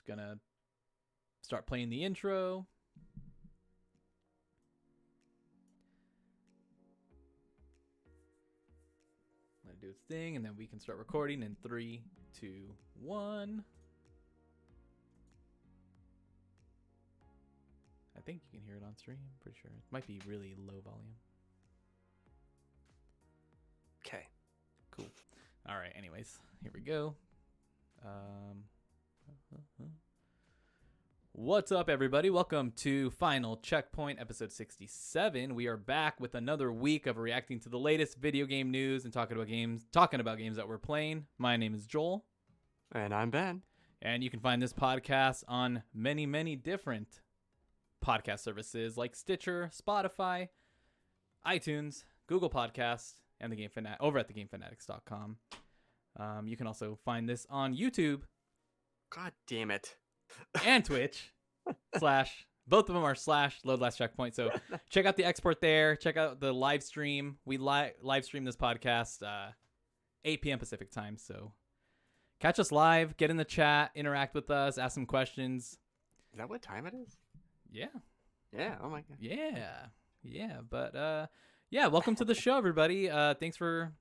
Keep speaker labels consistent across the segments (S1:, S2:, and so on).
S1: gonna start playing the intro. Let it do its thing, and then we can start recording in 3, 2, 1. I think you can hear it on stream. I'm pretty sure. It might be really low volume.
S2: Okay.
S1: Cool. All right. Anyways, here we go. What's up, everybody? Welcome to Final Checkpoint, episode 67. We are back with another week of reacting to the latest video game news and talking about games that we're playing. My name is Joel.
S2: And I'm Ben.
S1: And you can find this podcast on many, many different podcast services like Stitcher, Spotify, iTunes, Google Podcasts, and over at thegamefanatics.com. You can also find this on YouTube.
S2: God damn it.
S1: And Twitch / both of them are / load last checkpoint. So check out the export there. Check out the live stream. We live stream this podcast 8 p.m. Pacific time. So catch us live, get in the chat, interact with us, ask some questions.
S2: Is that what time it is?
S1: Yeah.
S2: Yeah. Oh my god.
S1: Yeah. But yeah, welcome to the show, everybody. Thanks for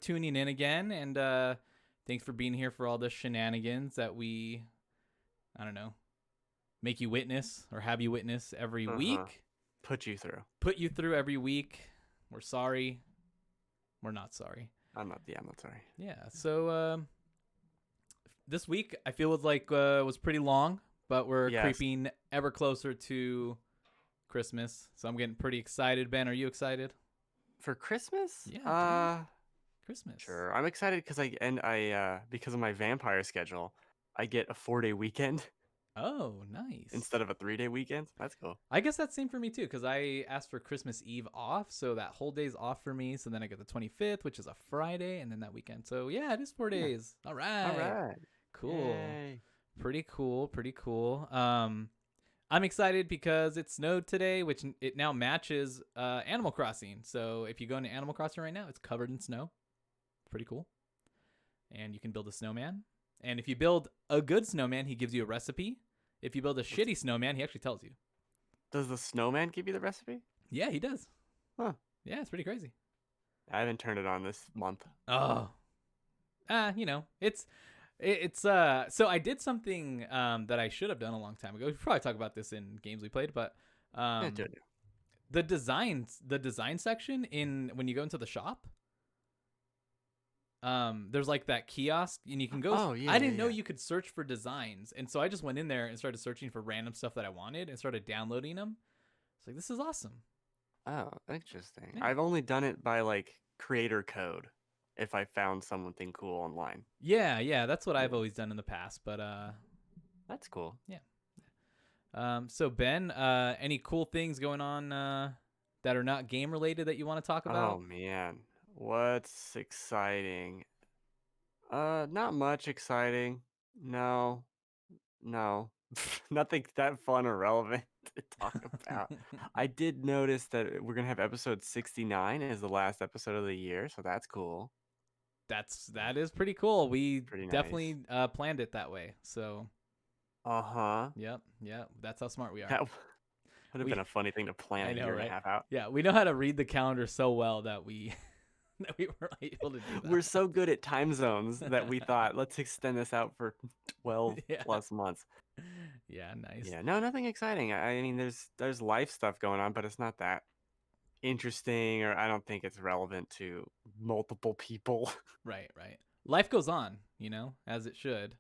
S1: tuning in again, and thanks for being here for all the shenanigans that we, I don't know, make you witness or have you witness every week.
S2: Put you through
S1: every week. We're sorry. We're not sorry.
S2: I'm not sorry.
S1: Yeah. So this week I feel was pretty long, but we're creeping ever closer to Christmas. So I'm getting pretty excited. Ben, are you excited?
S2: For Christmas?
S1: Yeah. Christmas.
S2: Sure. I'm excited because I because of my vampire schedule, I get a 4-day weekend.
S1: Oh, nice.
S2: Instead of a 3-day weekend. That's cool.
S1: I guess that's same for me too, because I asked for Christmas Eve off, so that whole day's off for me. So then I get the 25th, which is a Friday, and then that weekend. So yeah, it is 4 days. All right. Cool.
S2: Yay.
S1: Pretty cool. I'm excited because it snowed today, which it now matches Animal Crossing. So if you go into Animal Crossing right now, it's covered in snow. Pretty cool. And you can build a snowman. And if you build a good snowman, he gives you a recipe. If you build a shitty snowman, he actually tells you. Does
S2: the snowman give you the recipe?
S1: Yeah, he does.
S2: Huh.
S1: Yeah, it's pretty crazy.
S2: I haven't turned it on this month.
S1: Oh. It's so I did something that I should have done a long time ago. We probably talk about this in games we played, but the design section when you go into the shop, there's like that kiosk and you can go.
S2: Oh, yeah,
S1: I didn't know you could search for designs, and so I just went in there and started searching for random stuff that I wanted and started downloading them. It's like, this is awesome.
S2: Oh, interesting.
S1: Yeah.
S2: I've only done it by like creator code if I found something cool online.
S1: Yeah, that's what I've always done in the past, but
S2: that's cool.
S1: Yeah. So Ben, any cool things going on that are not game related that you want to talk about?
S2: Oh man, what's exciting? Not much exciting. No, nothing that fun or relevant to talk about. I did notice that we're gonna have episode 69 as the last episode of the year, so that's cool.
S1: That is pretty cool. We
S2: pretty
S1: definitely planned it that way. So. Yep. That's how smart we are.
S2: That would have been a funny thing to plan a year and a half out.
S1: Yeah, we know how to read the calendar so well that we were able to do that.
S2: We're so good at time zones that we thought, let's extend this out for 12 plus months.
S1: Yeah, nice.
S2: Yeah, no, nothing exciting. I mean, there's life stuff going on, but it's not that interesting, or I don't think it's relevant to multiple people.
S1: Right. Life goes on, as it should.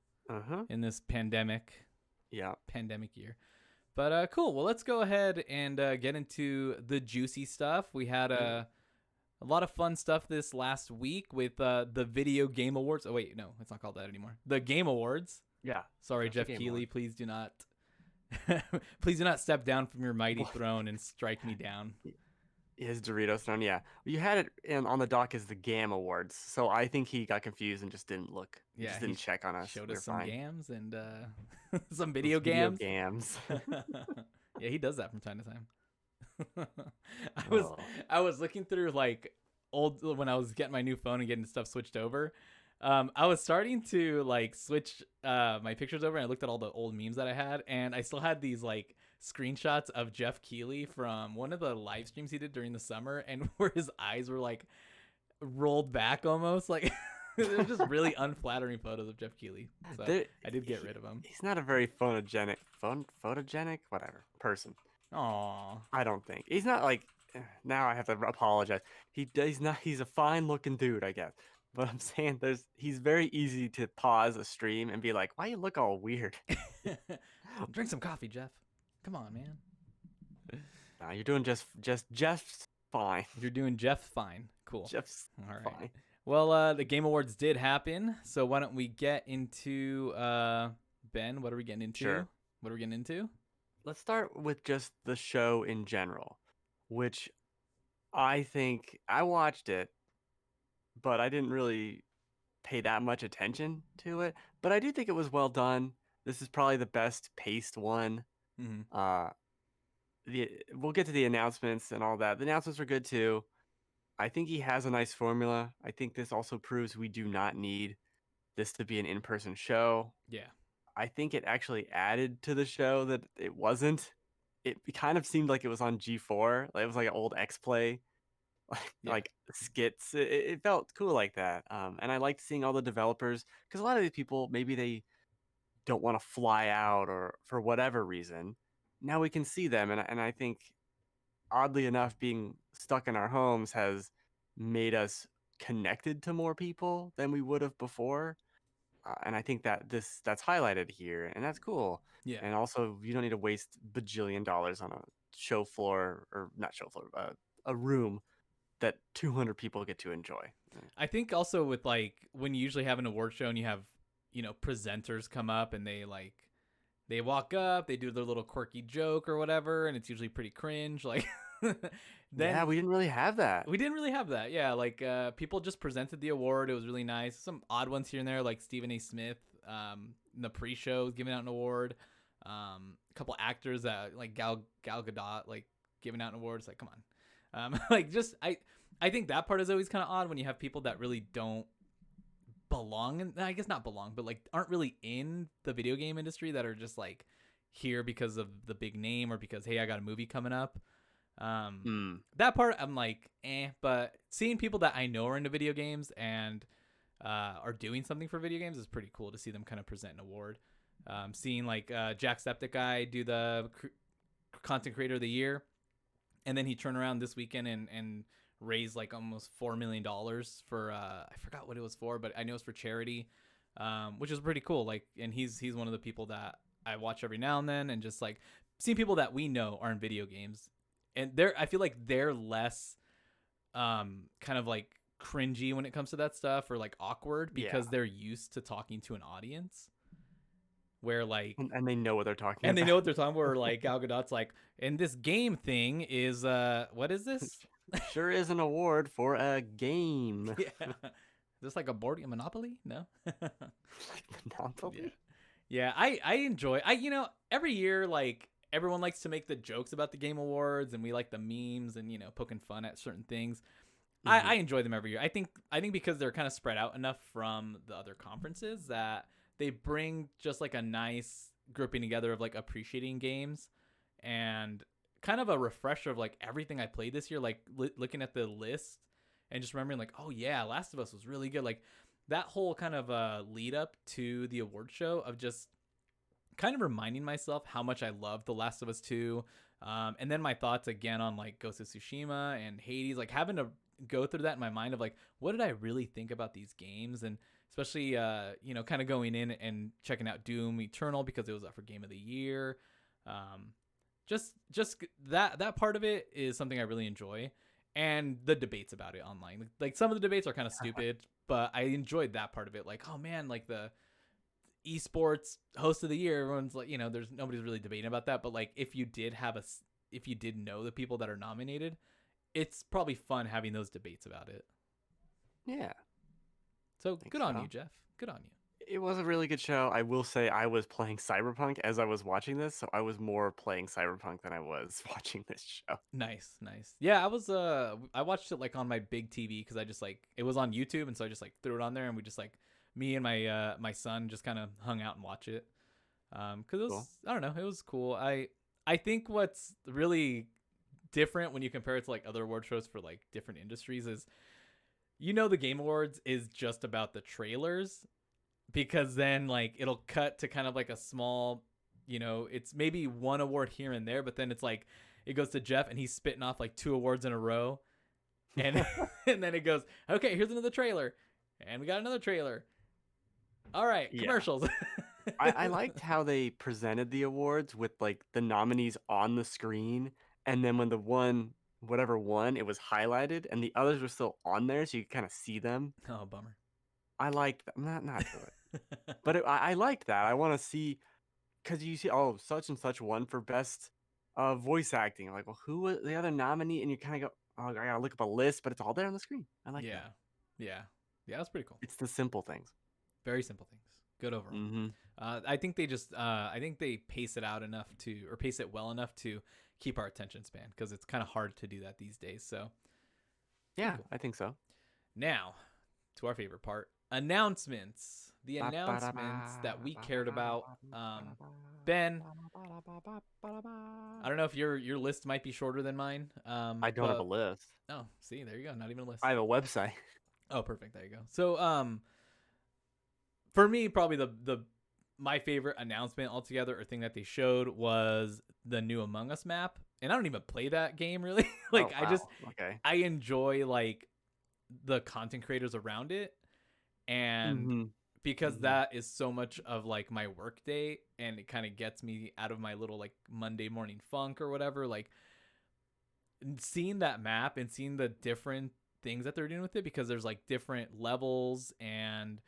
S1: In this pandemic year. But cool. Well, let's go ahead and get into the juicy stuff. We had a lot of fun stuff this last week with the Video Game Awards. Oh wait, no, it's not called that anymore. The Game Awards.
S2: Yeah.
S1: Sorry, Jeff Keighley. Please do not step down from your mighty throne and strike me down.
S2: His Doritos throne, yeah. You had it on the dock as the GAM Awards, so I think he got confused and just didn't look. Yeah, just didn't check on us.
S1: Showed us some gams and some video gams. Yeah, he does that from time to time. I was looking through like old when I was getting my new phone and getting stuff switched over. I was starting to like switch my pictures over, and I looked at all the old memes that I had, and I still had these like screenshots of Jeff Keighley from one of the live streams he did during the summer, and where his eyes were like rolled back almost, like they're just really unflattering photos of Jeff Keighley. So
S2: There,
S1: I did get rid of him.
S2: he's not a very photogenic, whatever person.
S1: Aw.
S2: I don't think he's not like. Now I have to apologize. He's not. He's a fine looking dude, I guess. But I'm saying he's very easy to pause a stream and be like, why you look all weird?
S1: Drink some coffee, Jeff. Come on, man.
S2: Nah, you're doing just fine.
S1: You're doing Jeff fine. Cool.
S2: Jeff's
S1: All right.
S2: fine.
S1: Well, the Game Awards did happen, so why don't we get into Ben? What are we getting into?
S2: Sure.
S1: What are we getting into?
S2: Let's start with just the show in general, which I think I watched it, but I didn't really pay that much attention to it. But I do think it was well done. This is probably the best paced one.
S1: Mm-hmm.
S2: We'll get to the announcements and all that. The announcements were good too. I think he has a nice formula. I think this also proves we do not need this to be an in-person show.
S1: Yeah.
S2: I think it actually added to the show that it wasn't. It kind of seemed like it was on G4. Like it was like an old X-Play, like skits. It felt cool like that. And I liked seeing all the developers because a lot of these people, maybe they don't want to fly out or for whatever reason. Now we can see them. And I think, oddly enough, being stuck in our homes has made us connected to more people than we would have before. And I think that that's highlighted here, and that's cool.
S1: Yeah.
S2: And also, you don't need to waste bajillion dollars on a show floor, or not show floor, a room that 200 people get to enjoy.
S1: I think also with like when you usually have an award show and you have, you know, presenters come up and they walk up, they do their little quirky joke or whatever, and it's usually pretty cringe. Like,
S2: yeah, we didn't really have that.
S1: We didn't really have that. Yeah, like people just presented the award. It was really nice. Some odd ones here and there, like Stephen A. Smith in the pre-show giving out an award. A couple actors that like Gal Gadot like giving out an award. It's like, come on, like just I think that part is always kind of odd when you have people that really don't belong, and I guess not belong, but like aren't really in the video game industry that are just like here because of the big name or because hey, I got a movie coming up. That part I'm like but seeing people that I know are into video games and are doing something for video games is pretty cool to see them kind of present an award. Seeing like Jacksepticeye do the content creator of the year, and then he turned around this weekend and raised like almost $4 million for I forgot what it was for, but I know it's for charity, which is pretty cool. Like, and he's one of the people that I watch every now and then, and just like seeing people that we know are in video games. And I feel like they're less kind of like cringy when it comes to that stuff, or like awkward because they're used to talking to an audience. Where like
S2: and they know what they're talking
S1: and
S2: about.
S1: they know what they're talking about. Where like Gal Gadot's like, and this game thing is what is this?
S2: Sure is an award for a game.
S1: Yeah. Is this like a board game Monopoly? No.
S2: Monopoly?
S1: Yeah, I enjoy you know, every year like everyone likes to make the jokes about the Game Awards, and we like the memes and, you know, poking fun at certain things. Mm-hmm. I enjoy them every year. I think because they're kind of spread out enough from the other conferences that they bring just like a nice grouping together of like appreciating games and kind of a refresher of like everything I played this year, like looking at the list and just remembering like, oh yeah, Last of Us was really good. Like that whole kind of lead up to the award show of just kind of reminding myself how much I love The Last of Us 2. And then my thoughts again on like Ghost of Tsushima and Hades, like having to go through that in my mind of like, what did I really think about these games? And especially, you know, kind of going in and checking out Doom Eternal because it was up for Game of the Year. Just that part of it is something I really enjoy. And the debates about it online. Like some of the debates are kind of stupid, but I enjoyed that part of it. Like, oh man, like the esports host of the year, everyone's like, you know, nobody's really debating about that, but like if you did know the people that are nominated, it's probably fun having those debates about it.
S2: Yeah.
S1: So good on you, Jeff. Good on you.
S2: It was a really good show. I will say I was playing Cyberpunk as I was watching this, so I was more playing Cyberpunk than I was watching this show.
S1: Nice, nice. Yeah, I watched it like on my big TV because I just like it was on YouTube, and so I just like threw it on there, and we just like me and my son just kind of hung out and watch it. Because it
S2: Cool.
S1: was, I don't know, it was cool. I think what's really different when you compare it to like other award shows for like different industries is, the Game Awards is just about the trailers, because then like it'll cut to kind of like a small, it's maybe one award here and there, but then it's like it goes to Jeff and he's spitting off like two awards in a row, and and then it goes, okay, here's another trailer, and we got another trailer. All right,
S2: Yeah.
S1: commercials.
S2: I liked how they presented the awards with like the nominees on the screen, and then when the one whatever won, it was highlighted, and the others were still on there, so you kind of see them.
S1: Oh, bummer.
S2: I liked that. Not really, but I liked that. I want to see because you see, oh, such and such won for best voice acting. Like, well, who was the other nominee? And you kind of go, oh, I gotta look up a list, but it's all there on the screen. I like
S1: Yeah,
S2: that.
S1: yeah, yeah. That's pretty cool.
S2: It's the simple things.
S1: Very simple things. Good overall.
S2: Mm-hmm.
S1: I think I think they pace it out enough or pace it well enough to keep our attention span, because it's kind of hard to do that these days. So
S2: Yeah,
S1: cool.
S2: I think so.
S1: Now to our favorite part: announcements. The announcements that we cared about. Ben, I don't know if your list might be shorter than mine.
S2: I don't have a
S1: But
S2: list.
S1: oh, see, there you go. Not even a list.
S2: I have a website.
S1: Oh, perfect. There you go. So, for me, probably the my favorite announcement altogether, or thing that they showed, was the new Among Us map. And I don't even play that game really. Like,
S2: Oh, wow. Okay.
S1: I enjoy like the content creators around it, and
S2: Mm-hmm.
S1: because
S2: Mm-hmm.
S1: that is so much of like my work day, and it kind of gets me out of my little like Monday morning funk or whatever. Like, seeing that map and seeing the different things that they're doing with it, because there's like different levels, and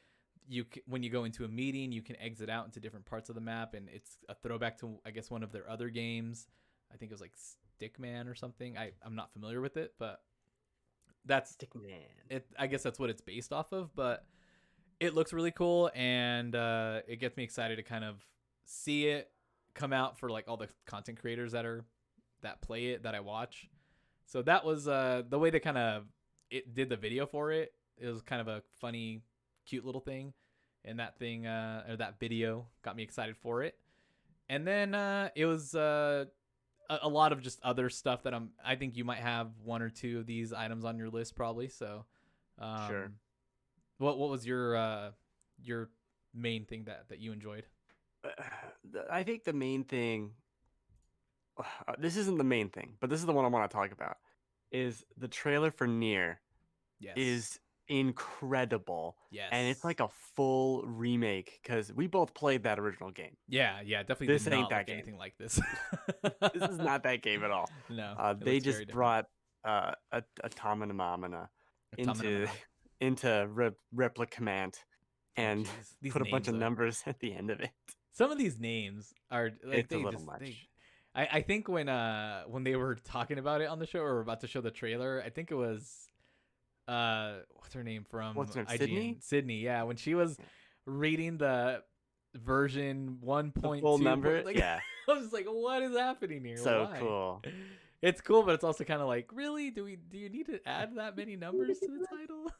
S1: when you go into a meeting, you can exit out into different parts of the map, and it's a throwback to, I guess, one of their other games. I think it was like Stickman or something. I'm not familiar with it, but that's
S2: Stickman.
S1: it. I guess that's what it's based off of, but it looks really cool, and it gets me excited to kind of see it come out for like all the content creators that play it, that I watch. So that was the way they kind of it did the video for it. It was kind of a funny, cute little thing, and that thing or that video got me excited for it. And then it was a lot of just other stuff that I think you might have one or two of these items on your list probably. So,
S2: Sure.
S1: what was your main thing that you enjoyed?
S2: I think the main thing, this isn't the main thing, but this is the one I want to talk about, is the trailer for Nier
S1: Yes.
S2: is incredible.
S1: Yes.
S2: And it's like a full remake because we both played that original game.
S1: Yeah, definitely.
S2: This
S1: did
S2: ain't
S1: not
S2: that
S1: look
S2: game.
S1: anything like this.
S2: This is not that game at all.
S1: No,
S2: They just brought Automata into Replicant and put a bunch of numbers at the end of it.
S1: Some of these names are like
S2: It's a little much.
S1: I think when they were talking about it on the show, or were about to show the trailer, I think it was what's her name from
S2: What's her name?
S1: IGN?
S2: Sydney?
S1: Sydney, yeah, when she was reading the version 1.2
S2: full number,
S1: like,
S2: yeah.
S1: I was just like, what is happening here?
S2: So
S1: Why?
S2: cool.
S1: It's cool, but it's also kind of like, really, do you need to add that many numbers to the title?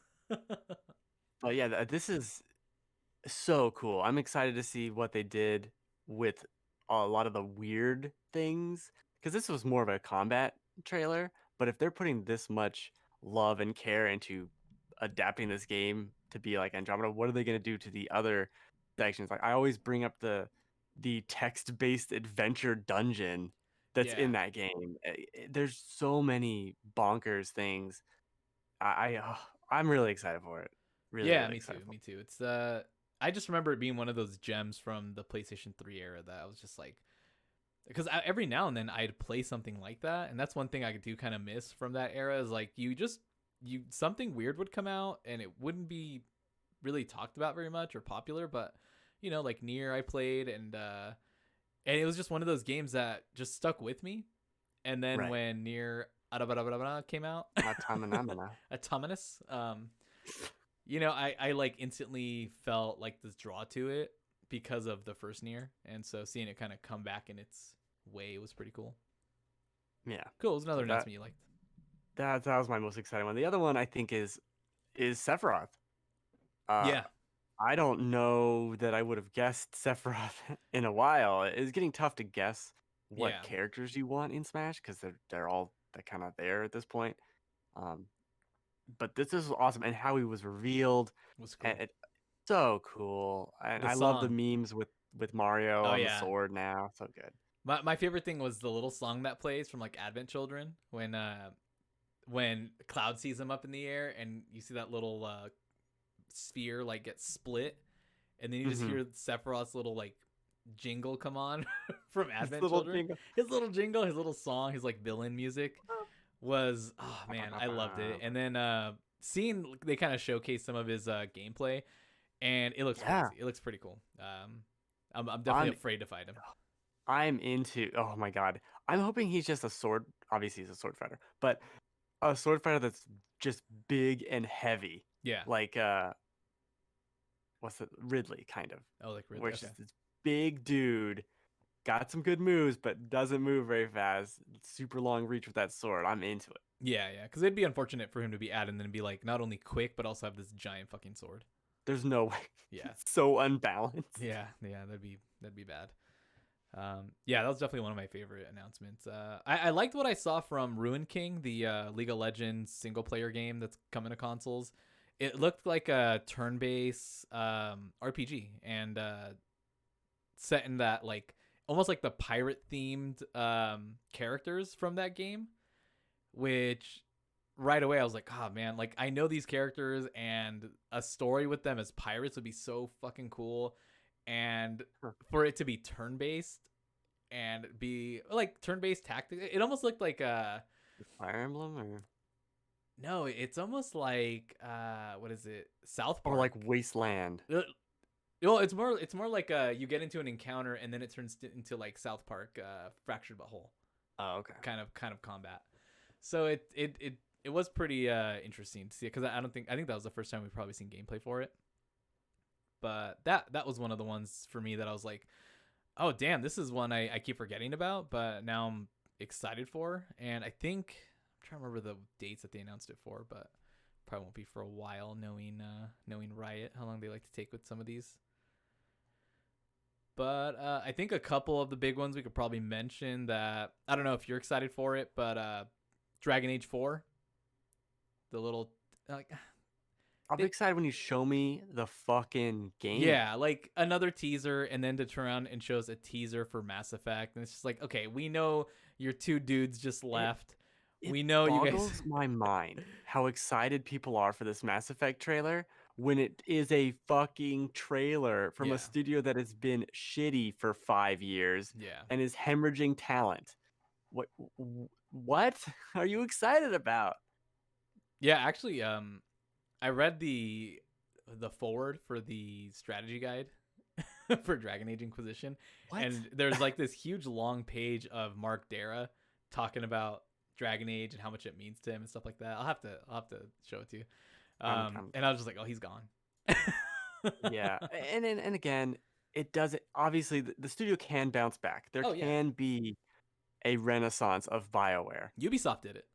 S2: But yeah, this is so cool. I'm excited to see what they did with a lot of the weird things, because this was more of a combat trailer, but if they're putting this much love and care into adapting this game to be like Andromeda, what are they going to do to the other sections? Like, I always bring up the text-based adventure dungeon that's in that game. There's so many bonkers things. I'm really excited for it. Really,
S1: Yeah,
S2: really
S1: me
S2: excited
S1: too.
S2: for
S1: Me too. It's I just remember it being one of those gems from the PlayStation 3 era that I was just like, because every now and then I'd play something like that, and that's one thing I do kind of miss from that era, is like you something weird would come out and it wouldn't be really talked about very much or popular, but like Nier I played, and it was just one of those games that just stuck with me. And then
S2: Right.
S1: when Nier came out,
S2: Automata.
S1: Autonomous, I like instantly felt like this draw to it because of the first Nier, and so seeing it kind of come back in its way was pretty cool.
S2: Yeah.
S1: Cool. It was
S2: So
S1: another announcement you liked.
S2: that was my most exciting one. The other one I think is Sephiroth. Uh,
S1: Yeah.
S2: I don't know that I would have guessed Sephiroth in a while. It's getting tough to guess what
S1: Yeah.
S2: characters you want in Smash because they're all kind of there at this point. Um, but this is awesome, and how he was revealed,
S1: It was
S2: and
S1: cool.
S2: so cool. And
S1: The
S2: I love the
S1: song.
S2: memes with Mario
S1: Oh
S2: on the
S1: yeah.
S2: sword now. So good.
S1: My favorite thing was the little song that plays from like Advent Children when Cloud sees him up in the air and you see that little sphere like get split, and then you just
S2: Hmm.
S1: hear Sephiroth's little like jingle come on from
S2: This
S1: Advent
S2: little
S1: Children.
S2: jingle.
S1: His little jingle, his little song, his like villain music was, oh man, I loved it. And then seeing they kind of showcase some of his gameplay, and it looks
S2: Yeah,
S1: crazy. It looks pretty cool. I'm definitely
S2: I'm
S1: afraid to fight him.
S2: I'm into. Oh my god, I'm hoping he's just a sword. Obviously, he's a sword fighter, but a sword fighter that's just big and heavy,
S1: Yeah.
S2: like what's it, Ridley kind of,
S1: Oh, like
S2: where
S1: really?
S2: it's
S1: Okay.
S2: just this big dude, got some good moves, but doesn't move very fast. Super long reach with that sword. I'm into it.
S1: Yeah, yeah. Because it'd be unfortunate for him to be added and then be like not only quick but also have this giant fucking sword.
S2: There's no way.
S1: Yeah.
S2: It's so unbalanced.
S1: Yeah, yeah. That'd be bad. Yeah, that was definitely one of my favorite announcements. I liked what I saw from Ruin King, the League of Legends single player game that's coming to consoles. It looked like a turn-based RPG, and set in that like almost like the pirate themed characters from that game, which right away I was like, oh man, like I know these characters and a story with them as pirates would be so fucking cool. And
S2: Huh.
S1: for it to be turn based and be like turn based tactics, it almost looked like
S2: Fire Emblem or
S1: no, it's almost like what is it? South
S2: or
S1: Park.
S2: like Wasteland.
S1: Well, it's more like you get into an encounter and then it turns into like South Park fractured but whole
S2: Oh, okay.
S1: kind of combat. So it was pretty interesting to see because I think that was the first time we've probably seen gameplay for it. But that was one of the ones for me that I was like, oh damn, this is one I keep forgetting about, but now I'm excited for. And I think I'm trying to remember the dates that they announced it for, but probably won't be for a while, knowing Riot how long they like to take with some of these. But I think a couple of the big ones we could probably mention that I don't know if you're excited for it, but Dragon Age 4, the little like
S2: I'll be
S1: it,
S2: excited when you show me the fucking game.
S1: yeah, like another teaser, and then to turn around and shows a teaser for Mass Effect, and it's just like, okay, we know your two dudes just
S2: It
S1: left.
S2: it
S1: We know you guys.
S2: boggles my mind how excited people are for this Mass Effect trailer when it is a fucking trailer from a
S1: Yeah,
S2: studio that has been shitty for 5 years
S1: yeah,
S2: and is hemorrhaging talent. What what are you excited about?
S1: yeah. Actually, I read the forward for the strategy guide for Dragon Age Inquisition,
S2: What?
S1: and there's like this huge long page of Mark Dara talking about Dragon Age and how much it means to him and stuff like that. I'll have to show it to you.
S2: I'm
S1: And I was just like, oh, he's gone.
S2: yeah. And again, it doesn't obviously the studio can bounce back. There
S1: Oh yeah,
S2: can be a renaissance of BioWare.
S1: Ubisoft did it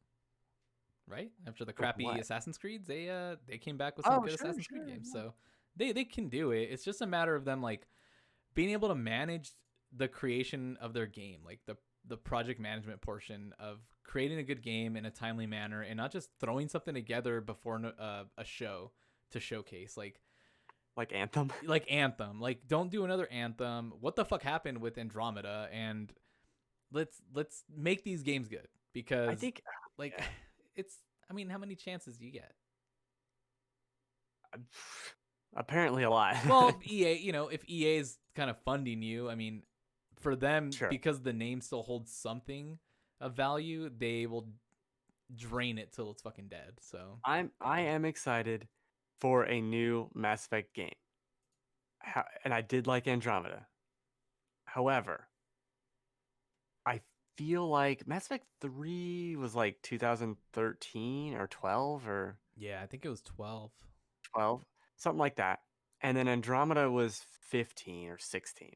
S1: right after the
S2: With
S1: crappy
S2: what?
S1: Assassin's Creeds. They came back with some
S2: Oh,
S1: good
S2: sure,
S1: Assassin's Creed
S2: sure.
S1: games,
S2: Yeah.
S1: so they can do it. It's just a matter of them like being able to manage the creation of their game, like the project management portion of creating a good game in a timely manner and not just throwing something together before a show to showcase
S2: Like Anthem.
S1: like Anthem. Like don't do another Anthem. What the fuck happened with Andromeda? And let's make these games good
S2: I
S1: because
S2: think
S1: like
S2: yeah.
S1: it's I mean, how many chances do you get?
S2: Apparently a lot.
S1: Well, EA, if EA is kind of funding you, I mean, for them,
S2: Sure.
S1: because the name still holds something of value, they will drain it till it's fucking dead. So,
S2: I am excited for a new Mass Effect game. And I did like Andromeda. However, I feel like Mass Effect 3 was like 2013 or 12 or
S1: yeah, I think it was 12.
S2: 12, something like that. And then Andromeda was 15 or 16.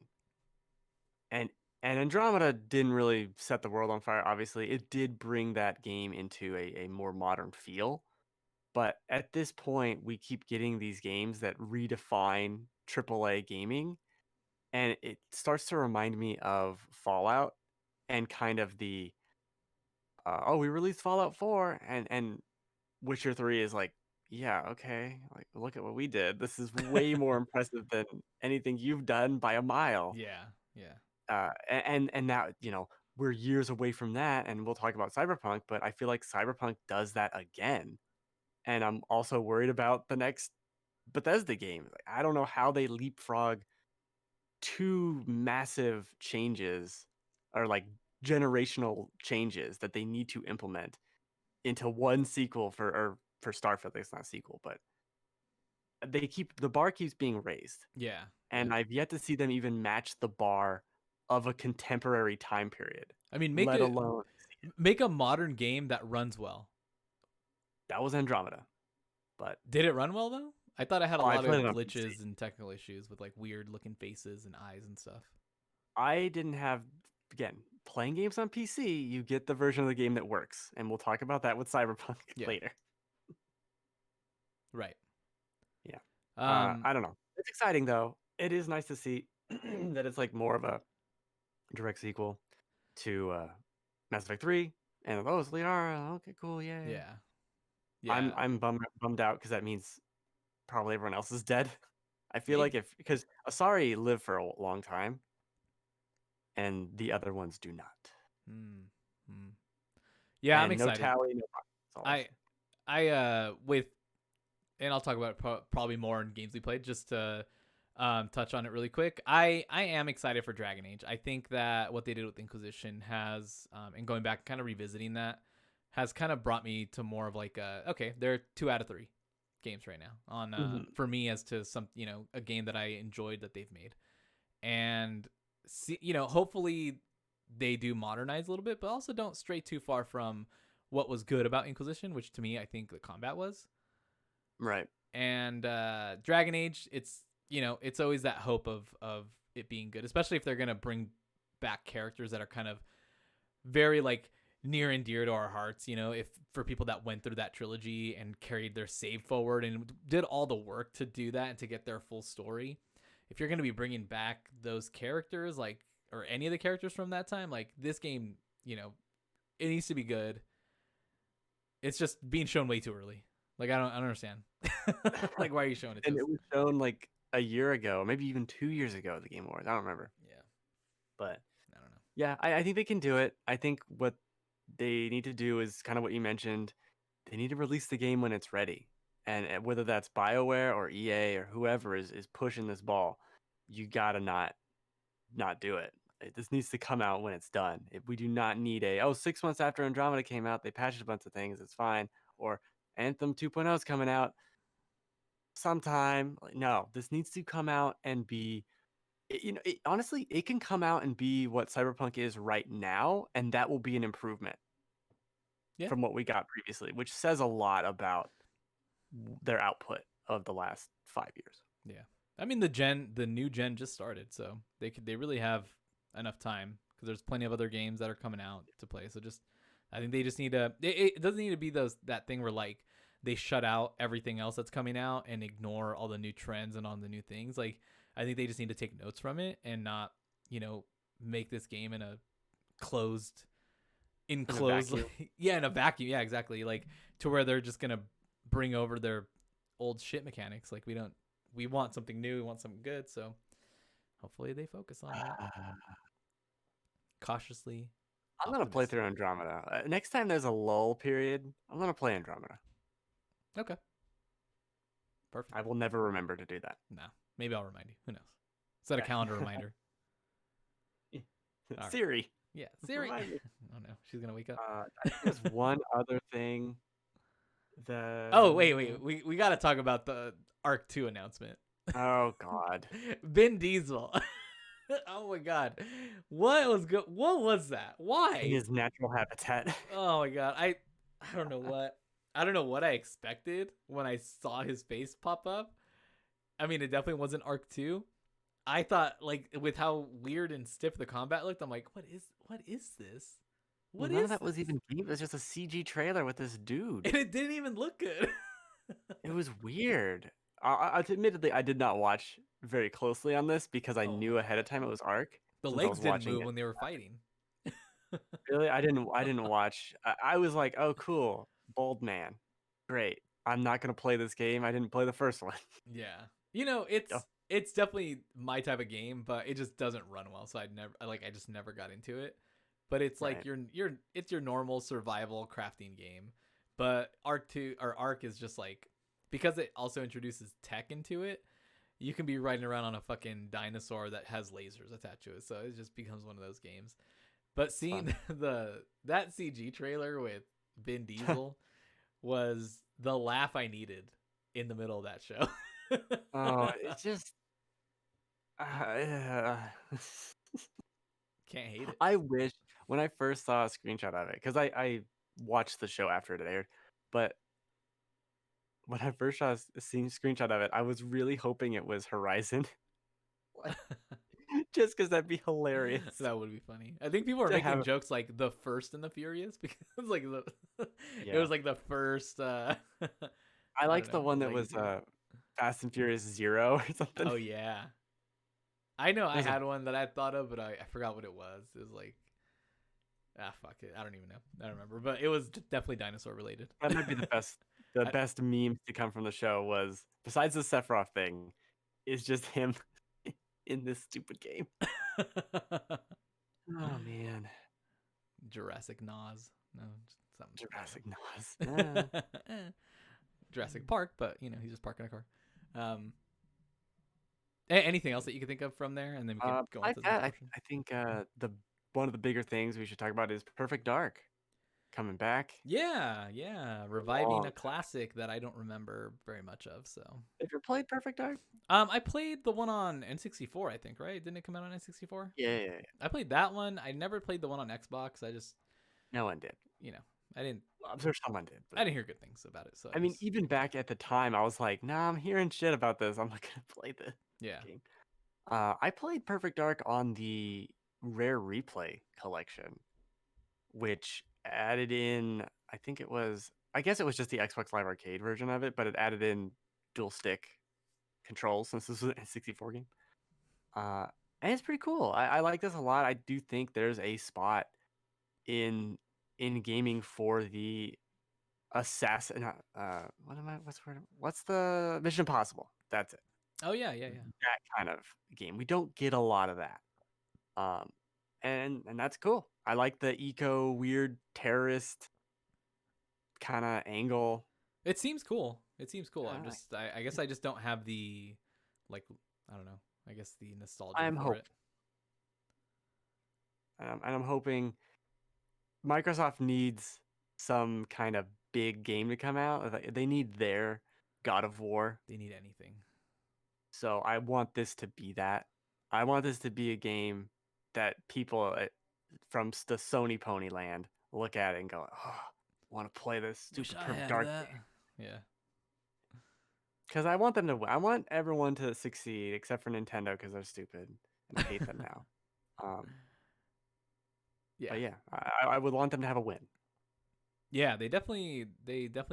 S2: And and Andromeda didn't really set the world on fire, obviously. It did bring that game into a more modern feel. But at this point, we keep getting these games that redefine AAA gaming, and it starts to remind me of Fallout and kind of the oh, we released Fallout 4 and Witcher 3 is like, yeah, okay. Like look at what we did. This is way more impressive than anything you've done by a mile.
S1: Yeah. Yeah.
S2: And now, we're years away from that and we'll talk about Cyberpunk, but I feel like Cyberpunk does that again. And I'm also worried about the next Bethesda game. Like, I don't know how they leapfrog two massive changes or like generational changes that they need to implement into one sequel for Starfield. It's not a sequel, but the bar keeps being raised,
S1: Yeah. Yeah.
S2: and I've yet to see them even match the bar of a contemporary time period,
S1: I mean,
S2: let alone
S1: make a modern game that runs well.
S2: that was Andromeda. But
S1: Did it run well though? I thought it had a
S2: I
S1: lot of
S2: played it on PC.
S1: glitches and technical issues with like weird looking faces and eyes and stuff.
S2: I didn't have, again, playing games on PC, you get the version of the game that works, and we'll talk about that with Cyberpunk
S1: Yeah.
S2: later.
S1: Right.
S2: Yeah.
S1: Um.
S2: I don't know. It's exciting though. It is nice to see that it's like more of a direct sequel to Mass Effect 3, and those Liara. Okay, cool, yay.
S1: Yeah. Yeah.
S2: I'm bummed out because that means probably everyone else is dead. I feel like
S1: Maybe.
S2: because Asari lived for a long time, and the other ones do not.
S1: Hmm. Hmm. Yeah, I'm
S2: And no
S1: excited.
S2: tally, no problem. That's all I'll say.
S1: With, and I'll talk about it probably more in games we played. Just to touch on it really quick. I am excited for Dragon Age. I think that what they did with Inquisition has, and going back, kind of revisiting that, has kind of brought me to more of like okay, they're 2 out of 3 games right now on for me as to some a game that I enjoyed that they've made, and see hopefully they do modernize a little bit, but also don't stray too far from what was good about Inquisition, which to me I think the combat was.
S2: Right.
S1: And Dragon Age, it's always that hope of it being good, especially if they're gonna bring back characters that are kind of very like near and dear to our hearts. If for people that went through that trilogy and carried their save forward and did all the work to do that and to get their full story, if you're gonna be bringing back those characters, like, or any of the characters from that time, like this game, it needs to be good. It's just being shown way too early. Like I don't understand. Like why are you showing it to
S2: And
S1: us?
S2: it was shown like a year ago, maybe even 2 years ago at the Game Awards. I don't remember.
S1: Yeah,
S2: But
S1: I don't know.
S2: yeah, I think they can do it. I think what they need to do is kind of what you mentioned. They need to release the game when it's ready. And whether that's BioWare or EA or whoever is pushing this ball, you gotta not do it. This needs to come out when it's done. If we do not need 6 months after Andromeda came out, they patched a bunch of things, it's fine. Or Anthem 2.0 is coming out sometime. No, this needs to come out and be, honestly, it can come out and be what Cyberpunk is right now, and that will be an improvement
S1: Yeah.
S2: from what we got previously, which says a lot about their output of the last 5 years.
S1: Yeah. I mean the new gen just started, so they really have enough time because there's plenty of other games that are coming out to play. So I think they just need to. It doesn't need to be that thing where like they shut out everything else that's coming out and ignore all the new trends and all the new things. Like I think they just need to take notes from it and not make this game in a enclosed yeah, in a vacuum. Yeah, exactly. Like to where they're just gonna bring over their old shit mechanics. Like we want something new, we want something good, so hopefully they focus on that. Cautiously
S2: I'm gonna play through Andromeda. Next time there's a lull period, I'm gonna play Andromeda.
S1: Okay. Perfect.
S2: I will never remember to do that.
S1: No. Maybe I'll remind you. Who knows? Set a calendar reminder.
S2: Right. Siri.
S1: Yeah, Siri. Oh no, she's gonna wake up.
S2: I think there's one other thing that.
S1: Oh wait, we gotta talk about the Arc 2 announcement.
S2: Oh God.
S1: Vin Diesel. Oh my God, what was that? Why?
S2: In his natural habitat.
S1: Oh my God, I don't know what. I don't know what I expected when I saw his face pop up. I mean, it definitely wasn't Arc 2. I thought, like, with how weird and stiff the combat looked, I'm like, what is this?
S2: Well,
S1: What
S2: none of
S1: is
S2: that was
S1: this?
S2: even game. It was just a CG trailer with this dude.
S1: And it didn't even look good.
S2: It was weird. Admittedly, I did not watch very closely on this because I
S1: Oh
S2: knew
S1: my
S2: ahead of time it
S1: god.
S2: was Arc
S1: The
S2: since I
S1: legs
S2: was
S1: didn't
S2: watching
S1: move
S2: it.
S1: when they were fighting.
S2: Really, I didn't watch. I was like, oh, cool, bold man, great. I'm not gonna play this game. I didn't play the first one.
S1: Yeah. You know,
S2: Oh,
S1: it's definitely my type of game, but it just doesn't run well, so I just never got into it. But it's like
S2: right.
S1: it's your normal survival crafting game. But Arc 2 or Arc is just like, because it also introduces tech into it, you can be riding around on a fucking dinosaur that has lasers attached to it. So it just becomes one of those games. But
S2: It's fun.
S1: seeing that CG trailer with Vin Diesel was the laugh I needed in the middle of that show.
S2: Oh, it's just. Uh,
S1: Can't hate it.
S2: I wish when I first saw a screenshot of it, because I watched the show after it aired, but when I first saw a screenshot of it, I was really hoping it was Horizon, like just because that'd be hilarious
S1: That would be funny. I think people are
S2: to
S1: making
S2: have.
S1: jokes like the first and the Furious because like it
S2: Yeah,
S1: was like the first
S2: I
S1: I don't
S2: liked the
S1: know,
S2: one that was
S1: legacy of it.
S2: Fast and Furious Zero or something.
S1: Oh yeah. I know I
S2: There's a
S1: had one that I thought of, but I forgot what it was. It was like, fuck it. I don't even know. I don't remember. But it was definitely dinosaur related.
S2: that might be the best. The
S1: I,
S2: best memes to come from the show was besides the Sephiroth thing, is just him in this stupid game. Oh man,
S1: Jurassic Nas. No, something
S2: Jurassic
S1: random.
S2: Nos. Ah.
S1: Jurassic Park, but you know, he's just parking a car. Um, anything else that you can think of from there, and then we can go on
S2: Besides
S1: to the next
S2: that,
S1: portion.
S2: I think the one of the bigger things we should talk about is Perfect Dark coming back.
S1: Yeah, yeah,
S2: For a
S1: reviving
S2: long
S1: a
S2: time.
S1: classic that I don't remember very much of. So,
S2: Have you played Perfect Dark?
S1: I played the one on N64, I think, right? Didn't it come out on N64?
S2: Yeah.
S1: I played that one. I never played the one on Xbox. I just,
S2: No one did.
S1: you know, I didn't,
S2: Well, I'm sure someone did,
S1: I
S2: but
S1: didn't hear good things about it. So
S2: I
S1: I
S2: mean,
S1: just,
S2: even back at the time, I was like, nah, I'm hearing shit about this. I'm not gonna play this
S1: yeah.
S2: game. I played Perfect Dark on the Rare Replay collection, which added in, I think it was, I guess it was just the Xbox Live Arcade version of it, but it added in dual stick controls since this was a 64 game. Uh, and it's pretty cool. I like this a lot. I do think there's a spot in gaming for the assassin. What's the Mission Impossible? That's it.
S1: Oh yeah, yeah, yeah.
S2: That kind of game. We don't get a lot of that. Um, and that's cool. I like the eco weird terrorist kind of angle.
S1: It seems cool. It seems cool.
S2: Yeah,
S1: I guess I just don't have the, like, I don't know. I guess the nostalgia
S2: I'm
S1: for
S2: hoping,
S1: it.
S2: and I'm hoping Microsoft needs some kind of big game to come out. They need their God of War.
S1: They need anything.
S2: So I want this to be that. I want this to be a game that people the Sony Pony land look at it and go, "Oh, I want to play this
S1: Wish
S2: stupid
S1: I
S2: Perfect
S1: had
S2: Dark
S1: that.
S2: game."
S1: Yeah.
S2: Because I want them to win. I want everyone to succeed except for Nintendo because they're stupid and I hate them now. Um,
S1: Yeah.
S2: but yeah, I would want them to have a win.
S1: Yeah, they definitely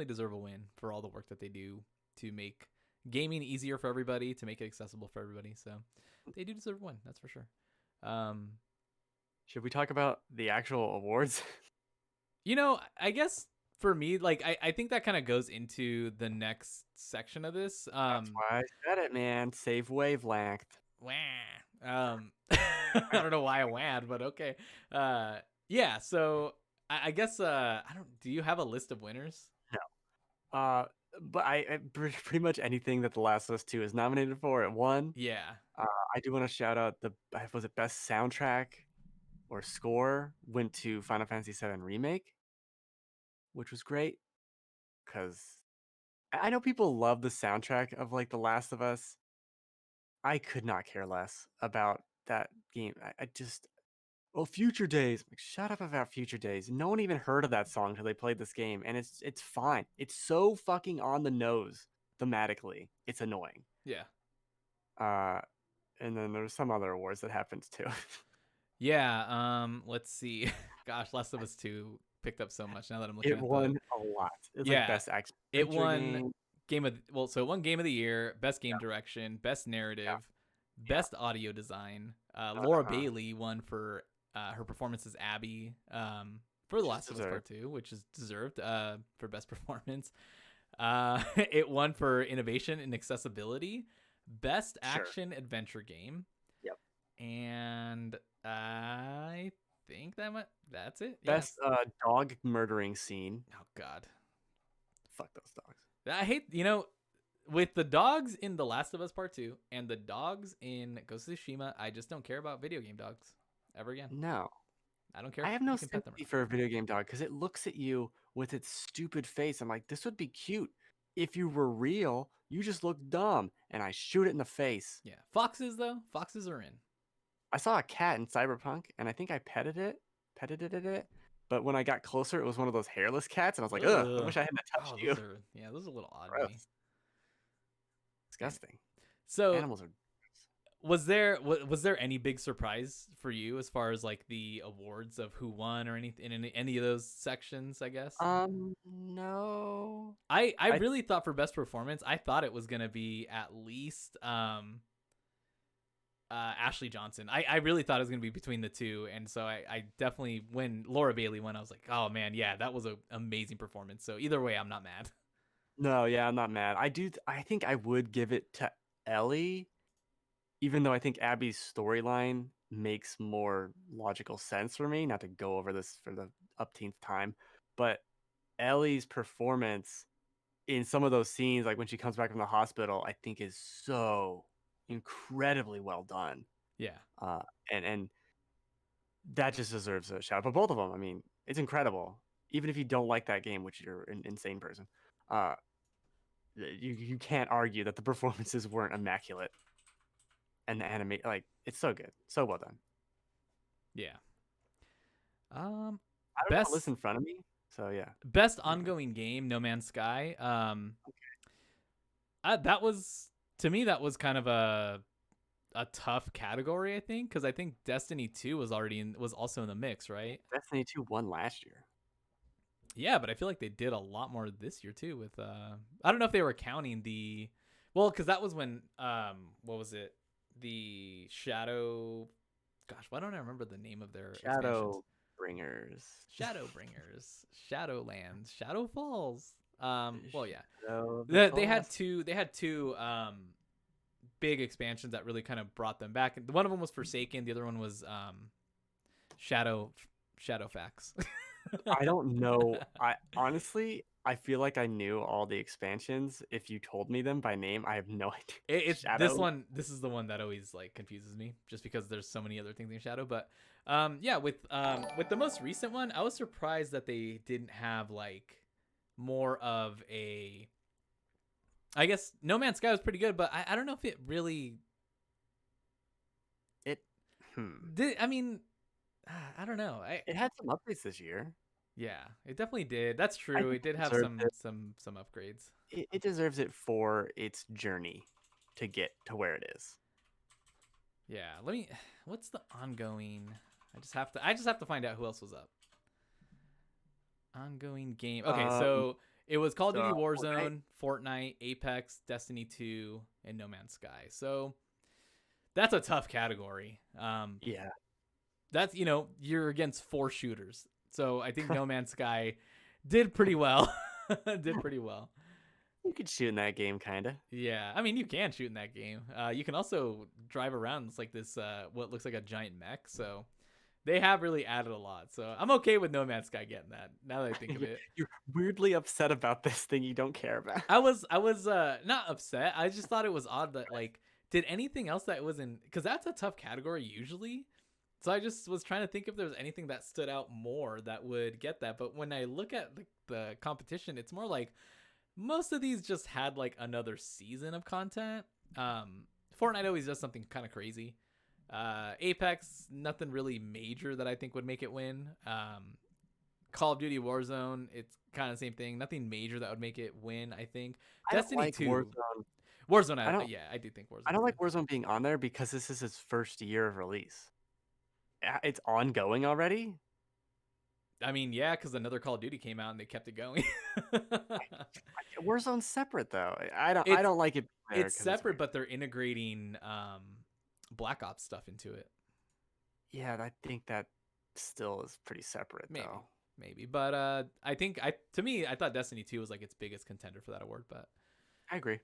S1: deserve a win for all the work that they do to make gaming easier for everybody, to make it accessible for everybody. So they do deserve a win, that's for sure. Um,
S2: Should we talk about the actual awards?
S1: you know, I guess for me, like I think that kind of goes into the next section of this.
S2: That's why I said it, man. Save wavelength.
S1: Wah. I don't know why I wad, but okay. Yeah, so I guess I don't. Do you have a list of winners?
S2: No. But pretty much anything that The Last of Us 2 is nominated for, it won.
S1: Yeah.
S2: Uh, I do want to shout out was it best soundtrack or score went to Final Fantasy VII Remake, which was great because I know people love the soundtrack of like The Last of Us. I could not care less about that game. I just oh, Future Days. I'm like, shut up about Future Days. No one even heard of that song until they played this game, and it's fine. It's so fucking on the nose thematically. It's annoying.
S1: Yeah.
S2: Uh, and then there's some other awards that happens too.
S1: Yeah. Let's see. Gosh, Last of Us 2 picked up so much now that I'm looking
S2: It
S1: at
S2: won
S1: the.
S2: a lot. It was like
S1: Yeah.
S2: best action
S1: It
S2: adventure
S1: won
S2: game.
S1: so it won Game of the Year, Best Game
S2: Yeah,
S1: Direction, Best
S2: yeah,
S1: Narrative,
S2: yeah.
S1: Best Audio Design. Laura
S2: Uh-huh.
S1: Bailey won for her performance as Abby for The
S2: Just
S1: Last of Us Part
S2: deserved.
S1: 2, which is deserved for Best Performance. It won for Innovation and Accessibility, Best
S2: Sure.
S1: Action Adventure Game,
S2: Yep.
S1: and I think that's it. Yeah.
S2: Best dog murdering scene.
S1: Oh, God.
S2: Fuck those dogs.
S1: I hate, with the dogs in The Last of Us Part 2 and the dogs in Ghost of Tsushima, I just don't care about video game dogs ever again.
S2: No.
S1: I don't care
S2: I
S1: if
S2: have no
S1: you can pet them or
S2: sympathy
S1: not.
S2: for a video game dog because it looks at you with its stupid face. I'm like, this would be cute. If you were real, you just look dumb. And I shoot it in the face.
S1: Yeah. Foxes, though, foxes are in.
S2: I saw a cat in Cyberpunk and I think I petted it. But when I got closer, it was one of those hairless cats. And I was like, ugh, I
S1: Ugh.
S2: wish I hadn't touched
S1: Oh,
S2: you.
S1: those are a little odd to me.
S2: Gross. Disgusting.
S1: So,
S2: Animals are.
S1: was there any big surprise for you as far as like the awards of who won or anything in any of those sections? I guess.
S2: No.
S1: I
S2: I
S1: really thought for best performance, I thought it was gonna be at least Ashley Johnson. I really thought it was gonna be between the two, and so I definitely, when Laura Bailey won, I was like, oh man, yeah, that was an amazing performance. So either way, I'm not mad.
S2: No, yeah, I'm not mad. I think I would give it to Ellie, even though I think Abby's storyline makes more logical sense for me. Not to go over this for the upteenth time, but Ellie's performance in some of those scenes, like when she comes back from the hospital, I think is so incredibly well done.
S1: Yeah,
S2: Uh, and that just deserves a shout out. But both of them, I mean, it's incredible. Even if you don't like that game, which you're an insane person, uh, you can't argue that the performances weren't immaculate, and the anime, like, it's so good, so well done.
S1: yeah. Um,
S2: I don't have a list
S1: best
S2: in front of me, so yeah.
S1: best
S2: Anyway,
S1: ongoing game, No Man's Sky. That was, to me, that was kind of a tough category, I think, because I think Destiny 2 was also in the mix, right?
S2: Destiny 2 won last year.
S1: Yeah, but I feel like they did a lot more this year too with I don't know if they were counting well, cuz that was when what was it? The Shadow, gosh, why don't I remember the name of their expansions?
S2: Shadowbringers.
S1: Shadowbringers, Shadowlands, Shadow Falls. Well, yeah.
S2: Shadow
S1: They had
S2: Falls.
S1: two big expansions that really kind of brought them back. One of them was Forsaken, the other one was Shadowfax.
S2: I don't know. I honestly, I feel like I knew all the expansions. If you told me them by name, I have no idea.
S1: It's this
S2: Shadow.
S1: one. This is the one that always like confuses me, just because there's so many other things in Shadow. But yeah, with the most recent one, I was surprised that they didn't have like more of a. I guess No Man's Sky was pretty good, but I don't know if it really
S2: It.
S1: did. I mean, I don't know.
S2: It had some updates this year.
S1: Yeah, it definitely did. That's
S2: I
S1: true.
S2: think
S1: It did
S2: it
S1: have
S2: deserves it.
S1: some upgrades.
S2: It deserves it for its journey to get to where it is.
S1: Yeah, let me. What's the ongoing? I just have to find out who else was up. Ongoing game. Okay, so it was Call of Duty Warzone, Fortnite, Apex, Destiny 2, and No Man's Sky. So that's a tough category.
S2: Yeah.
S1: That's, you're against 4 shooters. So I think No Man's Sky did pretty well. Did pretty well.
S2: You could shoot in that game, kind of.
S1: Yeah, I mean, you can shoot in that game. You can also drive around. It's like this, what looks like a giant mech. So they have really added a lot. So I'm okay with No Man's Sky getting that. Now that I think of it,
S2: You're weirdly upset about this thing you don't care about.
S1: I was not upset. I just thought it was odd that like, did anything else that was in, because that's a tough category usually. So I just was trying to think if there was anything that stood out more that would get that. But when I look at the competition, it's more like most of these just had like another season of content. Fortnite always does something kind of crazy. Apex, nothing really major that I think would make it win. Call of Duty Warzone, it's kind of the same thing. Nothing major that would make it win, I think.
S2: I don't
S1: Destiny
S2: like
S1: 2.
S2: Warzone.
S1: Warzone,
S2: I don't.
S1: yeah, I do think
S2: I
S1: Warzone
S2: don't
S1: too.
S2: like Warzone being on there because this is his first year of release. It's ongoing already.
S1: I mean, yeah, because another Call of Duty came out and they kept it going.
S2: Warzone's separate though. I don't. I
S1: it's
S2: don't like it there
S1: it's
S2: because it's
S1: separate, but they're integrating Black Ops stuff into it.
S2: yeah. I think that still is pretty separate
S1: Maybe,
S2: though.
S1: maybe, but I think to me, I thought Destiny 2 was like its biggest contender for that award. But
S2: I agree.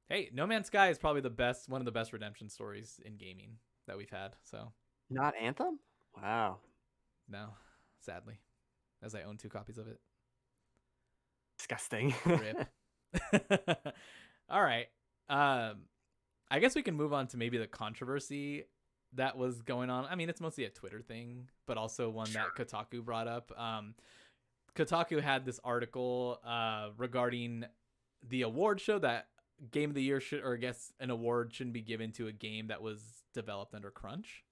S1: hey, No Man's Sky is probably one of the best redemption stories in gaming that we've had. So
S2: Not Anthem. Wow.
S1: no, sadly, as I own 2 copies of it.
S2: Disgusting.
S1: Rip. All right. I guess we can move on to maybe the controversy that was going on. I mean, it's mostly a Twitter thing, but also one that Kotaku brought up. Kotaku had this article regarding the award show that Game of the Year should, or I guess an award shouldn't be given to a game that was developed under crunch.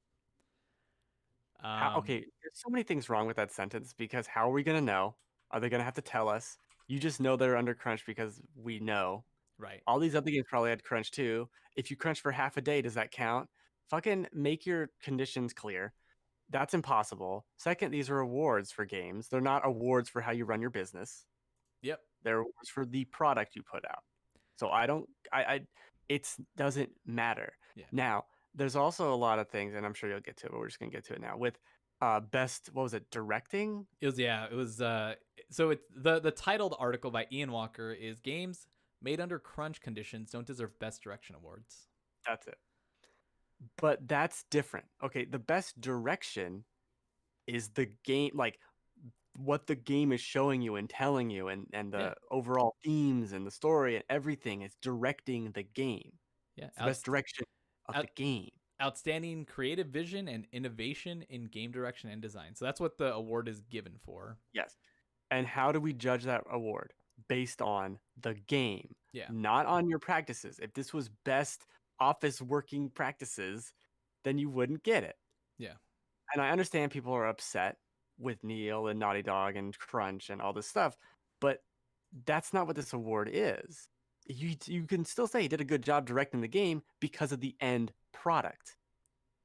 S2: Okay, there's so many things wrong with that sentence because how are we gonna know? Are they gonna have to tell us? You just know they're under crunch because we know.
S1: Right.
S2: All these other games probably had crunch too. If you crunch for half a day, does that count? Fucking make your conditions clear. That's impossible. Second, these are awards for games. They're not awards for how you run your business.
S1: Yep.
S2: They're awards for the product you put out. So I don't it doesn't matter.
S1: Yeah.
S2: Now, there's also a lot of things, and I'm sure you'll get to it, but we're just gonna get to it now. With best what was it, directing?
S1: It was so it's the titled article by Ian Walker is games made under crunch conditions don't deserve best direction awards.
S2: That's it. But that's different. Okay, the best direction is the game, like what the game is showing you and telling you, and
S1: Yeah.
S2: the overall themes and the story and everything is directing the game.
S1: Yeah.
S2: It's the best direction of the game.
S1: Outstanding creative vision and innovation in game direction and design. So that's what the award is given for.
S2: Yes. And how do we judge that award? Based on the game,
S1: Yeah.
S2: not on your practices. If this was best office working practices, then you wouldn't get it.
S1: Yeah.
S2: And I understand people are upset with Neil and Naughty Dog and Crunch and all this stuff, but that's not what this award is. You can still say he did a good job directing the game because of the end product.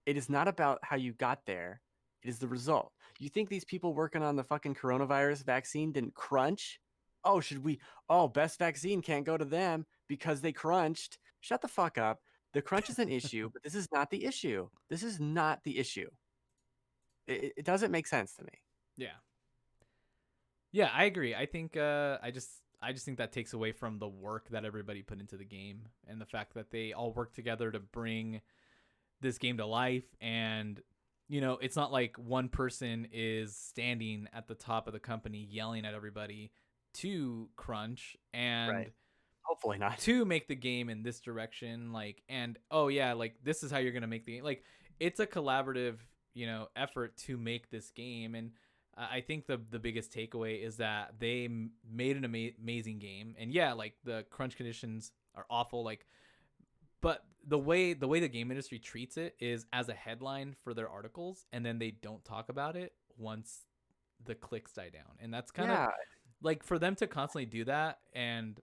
S2: It is not about how you got there. It is the result. You think these people working on the fucking coronavirus vaccine didn't crunch? Oh, best vaccine can't go to them because they crunched. Shut the fuck up. The crunch is an issue, but this is not the issue. This is not the issue. It doesn't make sense to me.
S1: Yeah. Yeah, I agree. I think I just think that takes away from the work that everybody put into the game and the fact that they all work together to bring this game to life. And it's not like one person is standing at the top of the company yelling at everybody to crunch and
S2: Right. Hopefully not.
S1: to make the game in this direction, like, and oh yeah, like this is how you're gonna make the game. Like, it's a collaborative effort to make this game. And I think the biggest takeaway is that they made an amazing game. And yeah, like the crunch conditions are awful, like, but the way the game industry treats it is as a headline for their articles, and then they don't talk about it once the clicks die down. And that's kind of like, for them to constantly do that and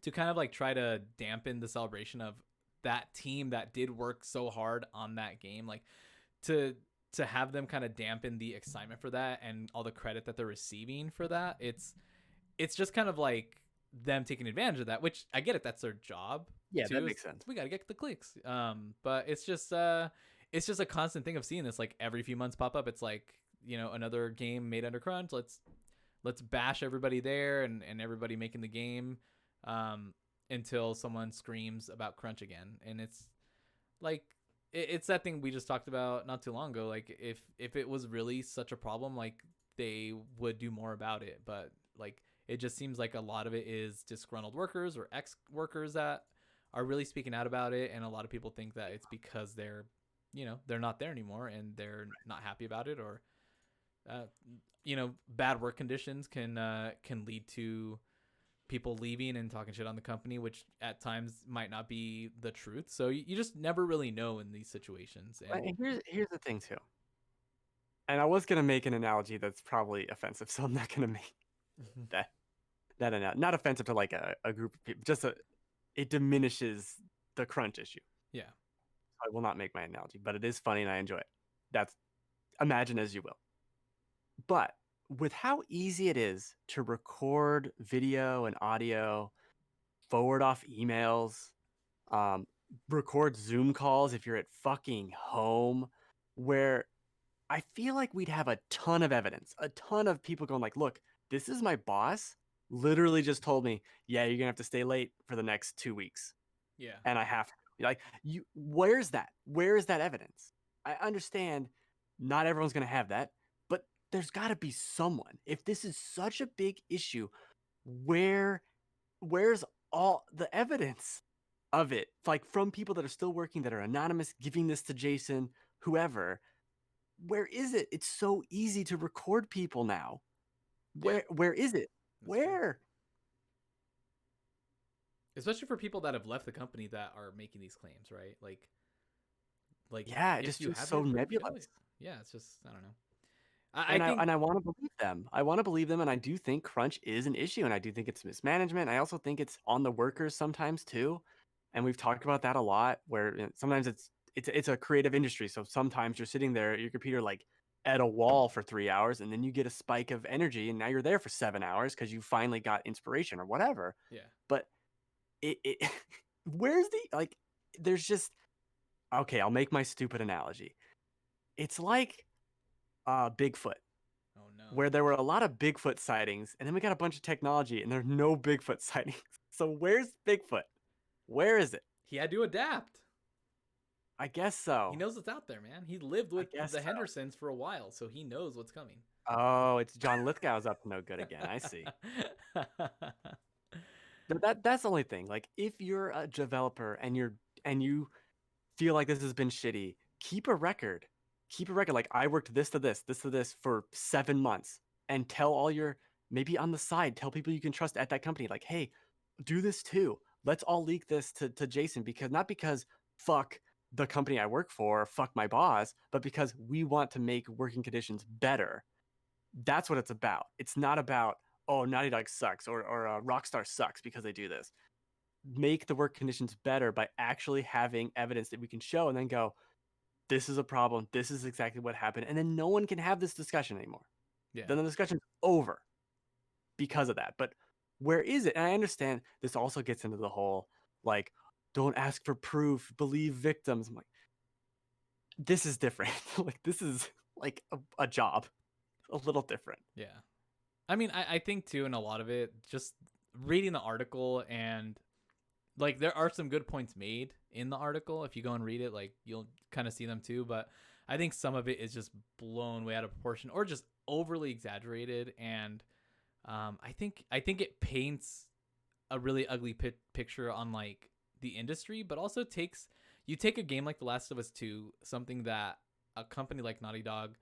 S1: to kind of like try to dampen the celebration of that team that did work so hard on that game, like to have them kind of dampen the excitement for that and all the credit that they're receiving for that. It's just kind of like them taking advantage of that, which I get it. That's their job.
S2: Yeah, that makes sense.
S1: We got to get the clicks. But it's just a constant thing of seeing this like every few months pop up. It's like, another game made under crunch. Let's bash everybody there and everybody making the game until someone screams about crunch again. And it's like, it's that thing we just talked about not too long ago. Like, if it was really such a problem, like, they would do more about it. But like, it just seems like a lot of it is disgruntled workers or ex-workers that are really speaking out about it. And a lot of people think that it's because they're not there anymore and they're not happy about it, or bad work conditions can lead to people leaving and talking shit on the company, which at times might not be the truth. So you just never really know in these situations. And
S2: And here's the thing too. And I was gonna make an analogy that's probably offensive, so I'm not gonna make that not offensive to like a group of people. It diminishes the crunch issue.
S1: yeah,
S2: I will not make my analogy, but it is funny and I enjoy it. That's imagine as you will. But with how easy it is to record video and audio, forward off emails, um, record Zoom calls if you're at fucking home, where I feel like we'd have a ton of evidence, a ton of people going like, look, this is my boss literally just told me, yeah, you're gonna have to stay late for the next 2 weeks.
S1: yeah,
S2: And I have to. Like, where's that? Where is that evidence? I understand not everyone's gonna have that, but there's gotta be someone. If this is such a big issue, where where's all the evidence of it? Like from people that are still working that are anonymous, giving this to Jason, whoever. Where is it? It's so easy to record people now.
S1: yeah.
S2: Where is it?
S1: That's true.
S2: Where?
S1: Especially for people that have left the company that are making these claims, right? Like
S2: Yeah, it
S1: if
S2: just
S1: you
S2: feels
S1: have
S2: so
S1: your proof, show
S2: nebulous.
S1: it. Yeah, it's just I don't know. I think
S2: And I want to believe them. I want to believe them, and I do think crunch is an issue, and I do think it's mismanagement. I also think it's on the workers sometimes too, and we've talked about that a lot. Where sometimes it's a creative industry, so sometimes you're sitting there at your computer like at a wall for 3 hours, and then you get a spike of energy, and now you're there for 7 hours because you finally got inspiration or whatever.
S1: yeah.
S2: But it where's the like? There's just okay. I'll make my stupid analogy. It's like Bigfoot
S1: Oh no.
S2: where there were a lot of Bigfoot sightings, and then we got a bunch of technology, and there's no Bigfoot sightings. So where's Bigfoot? Where is it?
S1: He had to adapt.
S2: I guess
S1: He
S2: so.
S1: knows what's out there, man. He lived
S2: I
S1: with
S2: guess
S1: the
S2: so.
S1: Hendersons for a while, so he knows what's coming.
S2: Oh, it's John Lithgow's up to no good again. I see. But that's the only thing. Like, if you're a developer and you feel like this has been shitty, keep a record. Keep a record. Like, I worked this to this for 7 months, and tell all your maybe on the side, tell people you can trust at that company, like, hey, do this too. Let's all leak this to Jason because not because fuck the company I work for, fuck my boss, but because we want to make working conditions better. That's what it's about. It's not about, oh, Naughty Dog sucks or Rockstar sucks because they do this. Make the work conditions better by actually having evidence that we can show and then go, this is a problem. This is exactly what happened. And then no one can have this discussion anymore.
S1: Yeah.
S2: Then the discussion's over because of that. But where is it? And I understand this also gets into the whole like, don't ask for proof, believe victims. I'm like, this is different. Like, this is like a job, a little different.
S1: Yeah. I mean, I think too, in a lot of it, just reading the article and like there are some good points made in the article. If you go and read it, like you'll kind of see them too. But I think some of it is just blown way out of proportion or just overly exaggerated. And I think it paints a really ugly picture on like the industry, but also you take a game like The Last of Us 2, something that a company like Naughty Dog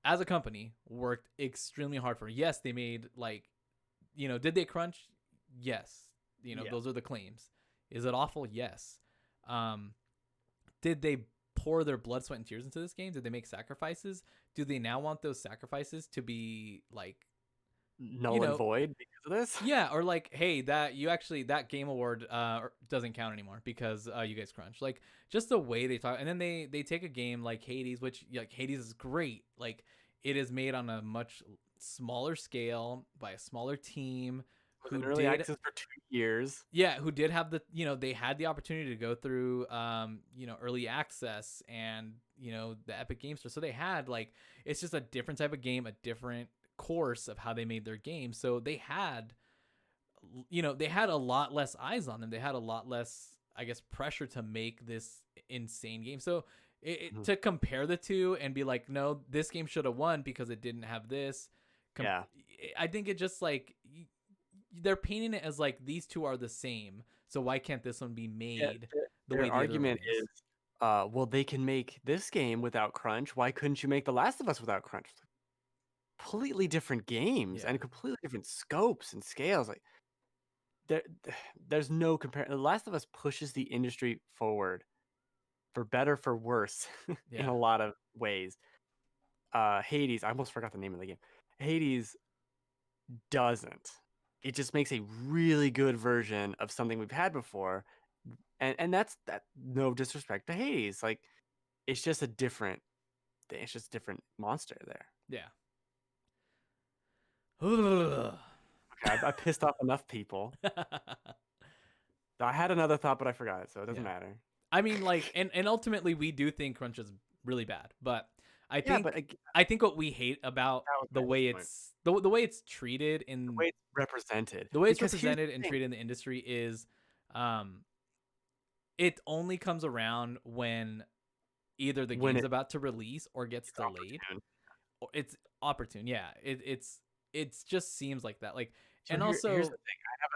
S1: as a company worked extremely hard for. Yes, they made like, did they crunch? Yes.
S2: Yeah.
S1: Those are the claims. Is it awful? Yes. Um, did they pour their blood, sweat, and tears into this game? Did they make sacrifices? Do they now want those sacrifices to be like
S2: Null and void because of this?
S1: Yeah, or like, hey, that game award doesn't count anymore because you guys crunch. Like just the way they talk, and then they take a game like Hades, which like Hades is great. Like it is made on a much smaller scale by a smaller team
S2: Was
S1: who
S2: in early
S1: did
S2: access for 2 years.
S1: yeah, who did have the they had the opportunity to go through early access and the Epic Games Store. So they had like it's just a different type of game, a different course of how they made their game. So they had they had a lot less eyes on them. They had a lot less, I guess, pressure to make this insane game. So to compare the two and be like, no, this game should have won because it didn't have this.
S2: Yeah.
S1: I think it just like they're painting it as like these two are the same. So why can't this one be made the way
S2: Their
S1: the
S2: argument
S1: other one is?
S2: well, they can make this game without crunch. Why couldn't you make The Last of Us without crunch? completely different games
S1: Yeah.
S2: and completely different scopes and scales. Like there, there's no comparison. The Last of Us pushes the industry forward for better, for worse, in
S1: Yeah.
S2: a lot of ways. Hades, I almost forgot the name of the game. Hades doesn't. It just makes a really good version of something we've had before, and that's that. No disrespect to Hades, like it's just a different. It's just a different monster there.
S1: Yeah.
S2: Okay, I pissed off enough people. I had another thought, but I forgot it, so it doesn't
S1: Yeah.
S2: matter.
S1: I mean, like, and ultimately we do think crunch is really bad, but I
S2: Yeah, but
S1: think I think what we hate about
S2: that was my
S1: the way
S2: point.
S1: the way it's treated
S2: The
S1: in
S2: way it's represented,
S1: the way it's
S2: because here's
S1: represented and
S2: the thing:
S1: treated in the industry is, um, it only comes around when either the
S2: when
S1: game's about to release or gets
S2: it's
S1: delayed,
S2: opportune.
S1: or it's opportune. Yeah, it's just seems like that. Like,
S2: So
S1: and
S2: here's the
S1: also,
S2: thing: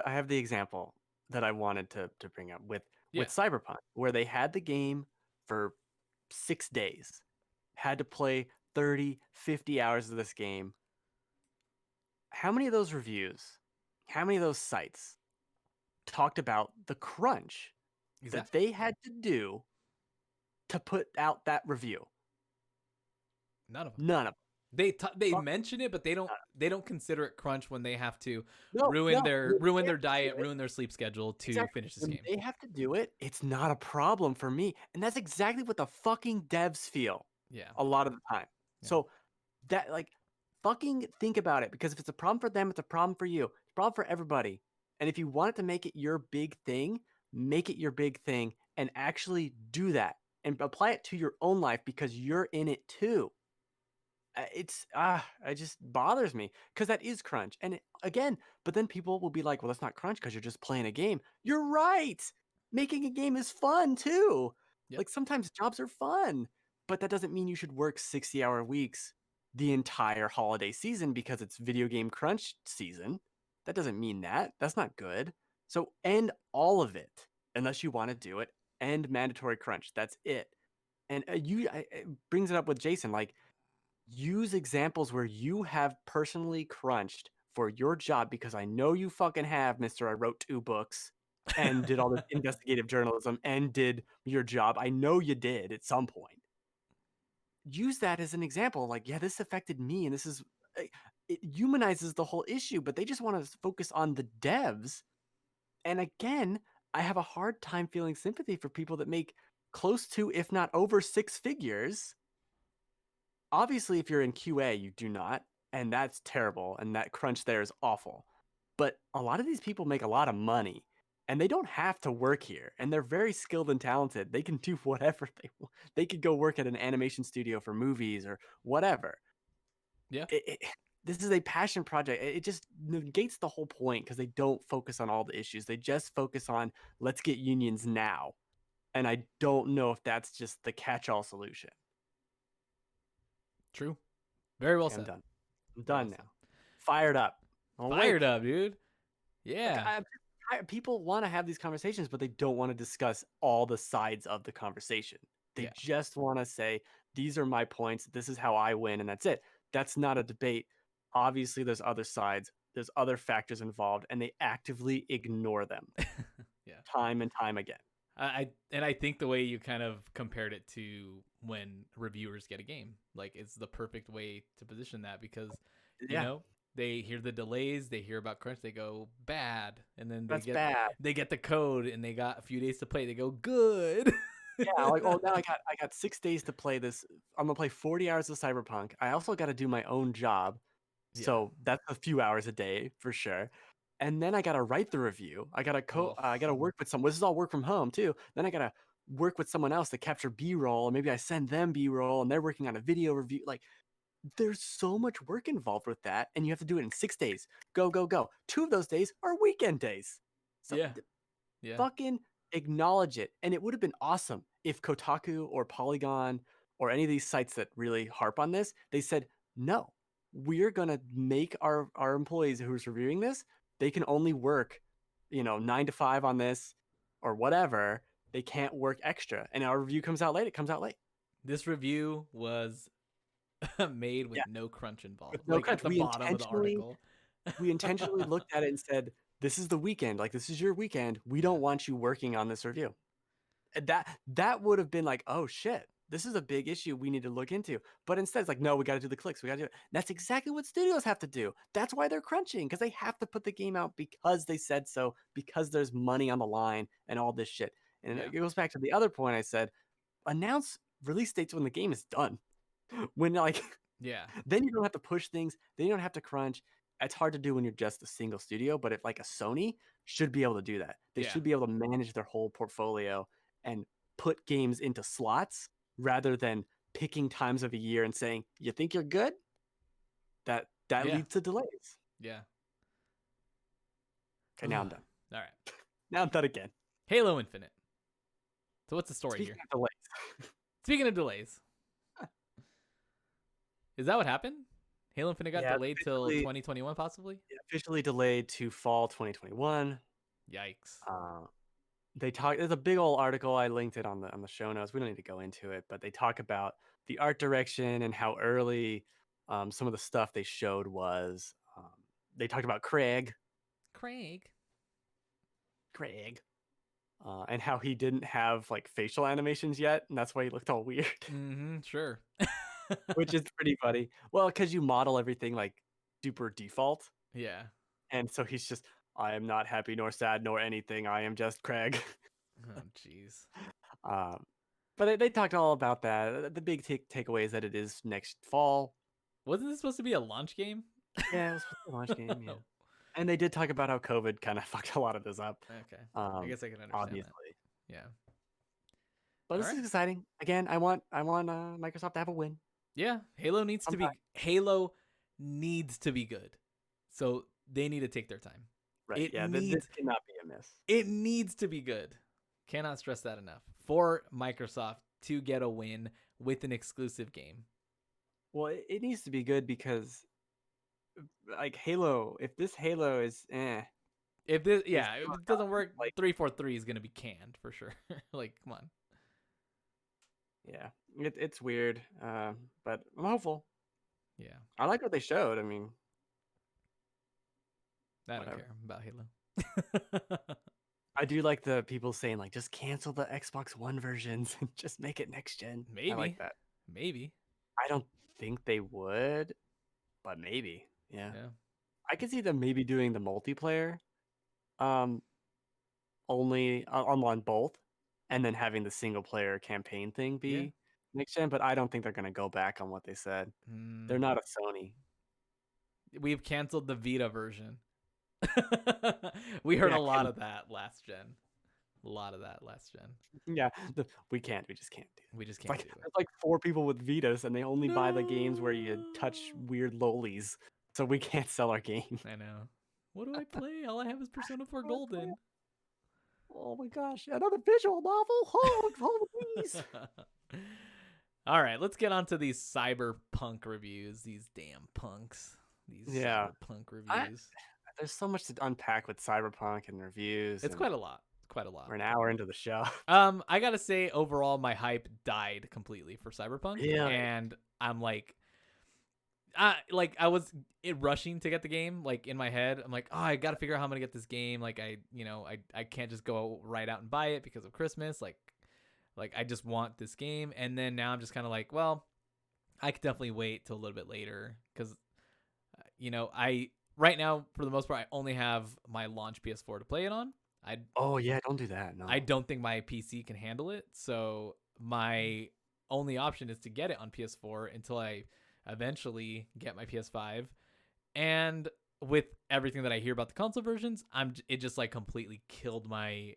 S2: I have the example that I wanted to bring up with
S1: yeah,
S2: Cyberpunk, where they had the game for 6 days, had to play 30, 50 hours of this game. How many of those reviews, how many of those sites talked about the crunch that
S1: exactly.
S2: they had to do to put out that review?
S1: None of them.
S2: None of
S1: They
S2: them.
S1: mention it, but they don't consider it crunch when they have to
S2: No, no. When
S1: ruin
S2: they
S1: their
S2: have to do
S1: diet,
S2: it,
S1: ruin their sleep schedule to
S2: exactly.
S1: finish this
S2: When
S1: game.
S2: they have to do it, it's not a problem for me. And that's exactly what the fucking devs feel
S1: Yeah,
S2: a lot of the time.
S1: yeah,
S2: So that like fucking think about it, because if it's a problem for them, it's a problem for you. It's a problem for everybody. And if you want it to make it your big thing, make it your big thing and actually do that and apply it to your own life because you're in it too. It just bothers me because that is crunch. And again, but then people will be like, well, that's not crunch because you're just playing a game. You're right. Making a game is fun too.
S1: yep.
S2: Like sometimes jobs are fun, but that doesn't mean you should work 60-hour weeks the entire holiday season because it's video game crunch season. That doesn't mean that. That's not good. So end all of it unless you want to do it. End mandatory crunch. That's it. And it brings it up with Jason. Like, use examples where you have personally crunched for your job, because I know you fucking have, Mr. I wrote 2 books and did all this investigative journalism and did your job. I know you did at some point. Use that as an example. Like, yeah, this affected me, and this is it humanizes the whole issue, but they just want to focus on the devs. And again, I have a hard time feeling sympathy for people that make close to, if not over, 6 figures. Obviously, if you're in QA, you do not, and that's terrible, and that crunch there is awful. But a lot of these people make a lot of money, and they don't have to work here, and they're very skilled and talented. They can do whatever they want. They could go work at an animation studio for movies or whatever.
S1: Yeah,
S2: This is a passion project. It just negates the whole point because they don't focus on all the issues. They just focus on, let's get unions now. And I don't know if that's just the catch-all solution.
S1: true. Very well
S2: Okay, I'm
S1: said.
S2: done. I'm
S1: Very well
S2: done
S1: said.
S2: now. Fired up. I'm
S1: Fired
S2: awake.
S1: up, dude.
S2: Like,
S1: Yeah,
S2: people want to have these conversations, but they don't want to discuss all the sides of the conversation. They
S1: yeah.
S2: just want to say, these are my points. This is how I win. And that's it. That's not a debate. Obviously, there's other sides, there's other factors involved, and they actively ignore them
S1: Yeah.
S2: time and time again.
S1: I think the way you kind of compared it to when reviewers get a game, like it's the perfect way to position that because, you
S2: Yeah,
S1: know, they hear the delays, they hear about crunch, they go bad, and then
S2: that's bad.
S1: they get the code and they got a few days to play, they go good.
S2: Yeah, like, oh, now I got 6 days to play this. I'm gonna play 40 hours of Cyberpunk. I also got to do my own job,
S1: Yeah.
S2: so that's a few hours a day for sure. And then I gotta write the review.
S1: Oh,
S2: I gotta work with someone. This is all work from home too. Then I gotta work with someone else to capture B-roll, and maybe I send them B-roll, and they're working on a video review. Like, there's so much work involved with that, and you have to do it in 6 days. Go, go, go. 2 of those days are weekend days. So
S1: yeah. Yeah.
S2: fucking acknowledge it. And it would have been awesome if Kotaku or Polygon or any of these sites that really harp on this, they said, no, we're going to make our employees who's reviewing this, they can only work, 9 to 5 on this or whatever. They can't work extra. And our review comes out late. It comes out late.
S1: This review was Made with
S2: Yeah,
S1: no crunch involved.
S2: with no
S1: Like at
S2: crunch.
S1: the bottom of the article.
S2: We intentionally looked at it and said, "This is the weekend. Like this is your weekend. We
S1: Yeah.
S2: don't want you working on this review." And that would have been like, "Oh shit, this is a big issue we need to look into." But instead, it's like, "No, we got to do the clicks. We got to do it." That's exactly what studios have to do. That's why they're crunching because they have to put the game out because they said so, because there's money on the line and all this shit. And
S1: Yeah.
S2: it goes back to the other point I said: announce release dates when the game is done. When like
S1: Yeah.
S2: then you don't have to push things. Then you don't have to crunch. It's hard to do when you're just a single studio, but if like a Sony should be able to do that. They
S1: Yeah.
S2: should be able to manage their whole portfolio and put games into slots rather than picking times of a year and saying, "You think you're good?" That
S1: Yeah.
S2: leads to delays.
S1: Yeah.
S2: Okay, now I'm
S1: All
S2: done.
S1: right.
S2: Now I'm done again.
S1: Halo Infinite. So what's the story
S2: Speaking
S1: here?
S2: of delays,
S1: Speaking of delays, is that what happened? Halo Infinite got
S2: yeah,
S1: delayed till 2021, possibly.
S2: officially delayed to fall 2021.
S1: Yikes.
S2: They talk. There's a big old article. I linked it on the show notes. We don't need to go into it, but they talk about the art direction and how early some of the stuff they showed was. They talked about
S1: Craig.
S2: And how he didn't have like facial animations yet, and that's why he looked all weird,
S1: Mm-hmm. Sure.
S2: which is pretty funny. Well, because you model everything like super default,
S1: Yeah.
S2: and so he's just, I am not happy nor sad nor anything. I am just Craig.
S1: Oh, jeez.
S2: um, but they talked all about that. The big takeaway is that it is next fall.
S1: Wasn't this supposed to be a launch game?
S2: Yeah, it was supposed to be a launch game. Yeah,
S1: Oh,
S2: and they did talk about how COVID kind of fucked a lot of this up.
S1: okay. I guess I can understand
S2: Obviously,
S1: that. Yeah.
S2: but
S1: All
S2: this
S1: right.
S2: is exciting. Again, I want Microsoft to have a win.
S1: Yeah. Halo needs to be good. So they need to take their time.
S2: Right?
S1: It
S2: Yeah, this
S1: needs
S2: cannot be a miss.
S1: it needs to be good. Cannot stress that enough. For Microsoft to get a win with an exclusive game.
S2: Well, it needs to be good because, like Halo, if this Halo is
S1: If this,
S2: is
S1: yeah, if
S2: not
S1: it doesn't work,
S2: like
S1: 343 is gonna be canned for sure. Like, come on.
S2: yeah, it's weird. But I'm hopeful.
S1: Yeah,
S2: I like what they showed. I mean,
S1: I don't
S2: whatever.
S1: care about Halo.
S2: I do like the people saying like just cancel the Xbox One versions and just make it next gen. I
S1: Maybe,
S2: like that.
S1: maybe.
S2: I don't think they would, but maybe. Yeah.
S1: Yeah,
S2: I could see them maybe doing the multiplayer um only on both and then having the single player campaign thing
S1: yeah.
S2: be next gen, but I don't think they're going to go back on what they said. They're
S1: Mm,
S2: not a Sony.
S1: we've canceled the Vita version. We heard
S2: Yeah,
S1: a lot of that last gen. A lot of that last gen.
S2: yeah, we can't. We just can't do it.
S1: We just
S2: It's
S1: can't
S2: like
S1: do it.
S2: there's like 4 people with Vitas and they only buy the games where you touch
S1: No.
S2: weird lolies. So we can't sell our game.
S1: I know. What do I play? All I have is Persona 4 Golden.
S2: Oh my gosh, another visual novel? Oh, please.
S1: All right, let's get on to these Cyberpunk reviews. These damn punks. These
S2: Yeah.
S1: Cyberpunk reviews.
S2: There's so much to unpack with Cyberpunk and reviews.
S1: It's
S2: and
S1: quite a lot. Quite a lot.
S2: We're an hour into the show.
S1: I gotta say, overall, my hype died completely for Cyberpunk,
S2: Yeah.
S1: and I'm like, I was rushing to get the game. Like in my head, I'm like, oh, I gotta figure out how I'm gonna get this game. Like I can't just go right out and buy it because of Christmas. Like I just want this game, and then now I'm just kind of like, well, I could definitely wait till a little bit later because, I right now for the most part I only have my launch PS4 to play it on.
S2: Oh yeah, don't do that. No.
S1: I don't think my PC can handle it, so my only option is to get it on PS4 until I eventually get my PS5. And with everything that I hear about the console versions, it just like completely killed my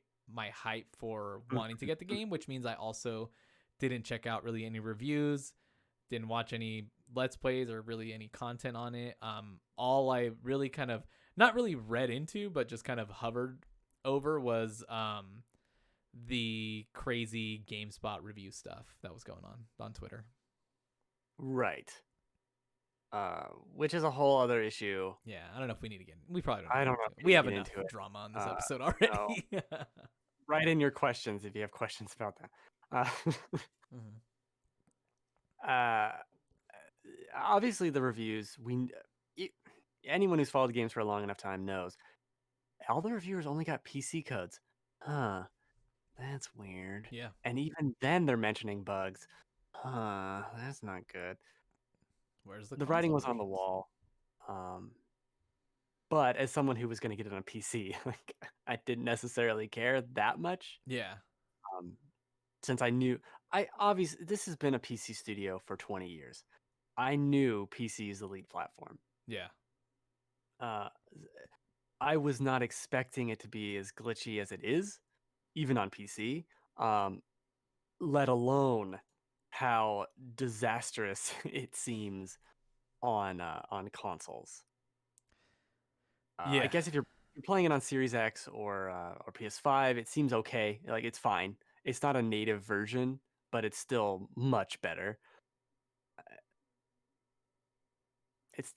S1: hype for wanting to get the game, which means I also didn't check out really any reviews, didn't watch any let's plays or really any content on it. All I really kind of not really read into, but just kind of hovered over was the crazy GameSpot review stuff that was going on Twitter.
S2: Right. Which is a whole other issue.
S1: Yeah, I don't know if we need to get. We probably don't.
S2: I don't know.
S1: We have
S2: get
S1: enough
S2: into it.
S1: drama on this episode already.
S2: No. Write in your questions if you have questions about that.
S1: Mhm.
S2: Uh, obviously the reviews it, anyone who's followed games for a long enough time knows all the reviewers only got PC codes. Huh, that's weird.
S1: Yeah.
S2: And even then they're mentioning bugs. Huh, that's not good.
S1: Where's the
S2: The writing
S1: console
S2: was on the
S1: versions?
S2: wall. Um, but as someone who was going to get it on PC, like I didn't necessarily care that much.
S1: Yeah.
S2: Um, since I knew I obviously this has been a PC studio for 20 years. I knew PC is the lead platform.
S1: Yeah.
S2: Uh, I was not expecting it to be as glitchy as it is, even on PC. Um, let alone how disastrous it seems on consoles. I
S1: Yeah.
S2: guess if you're playing it on Series X or PS5, it seems okay. Like it's fine. It's not a native version, but it's still much better. It's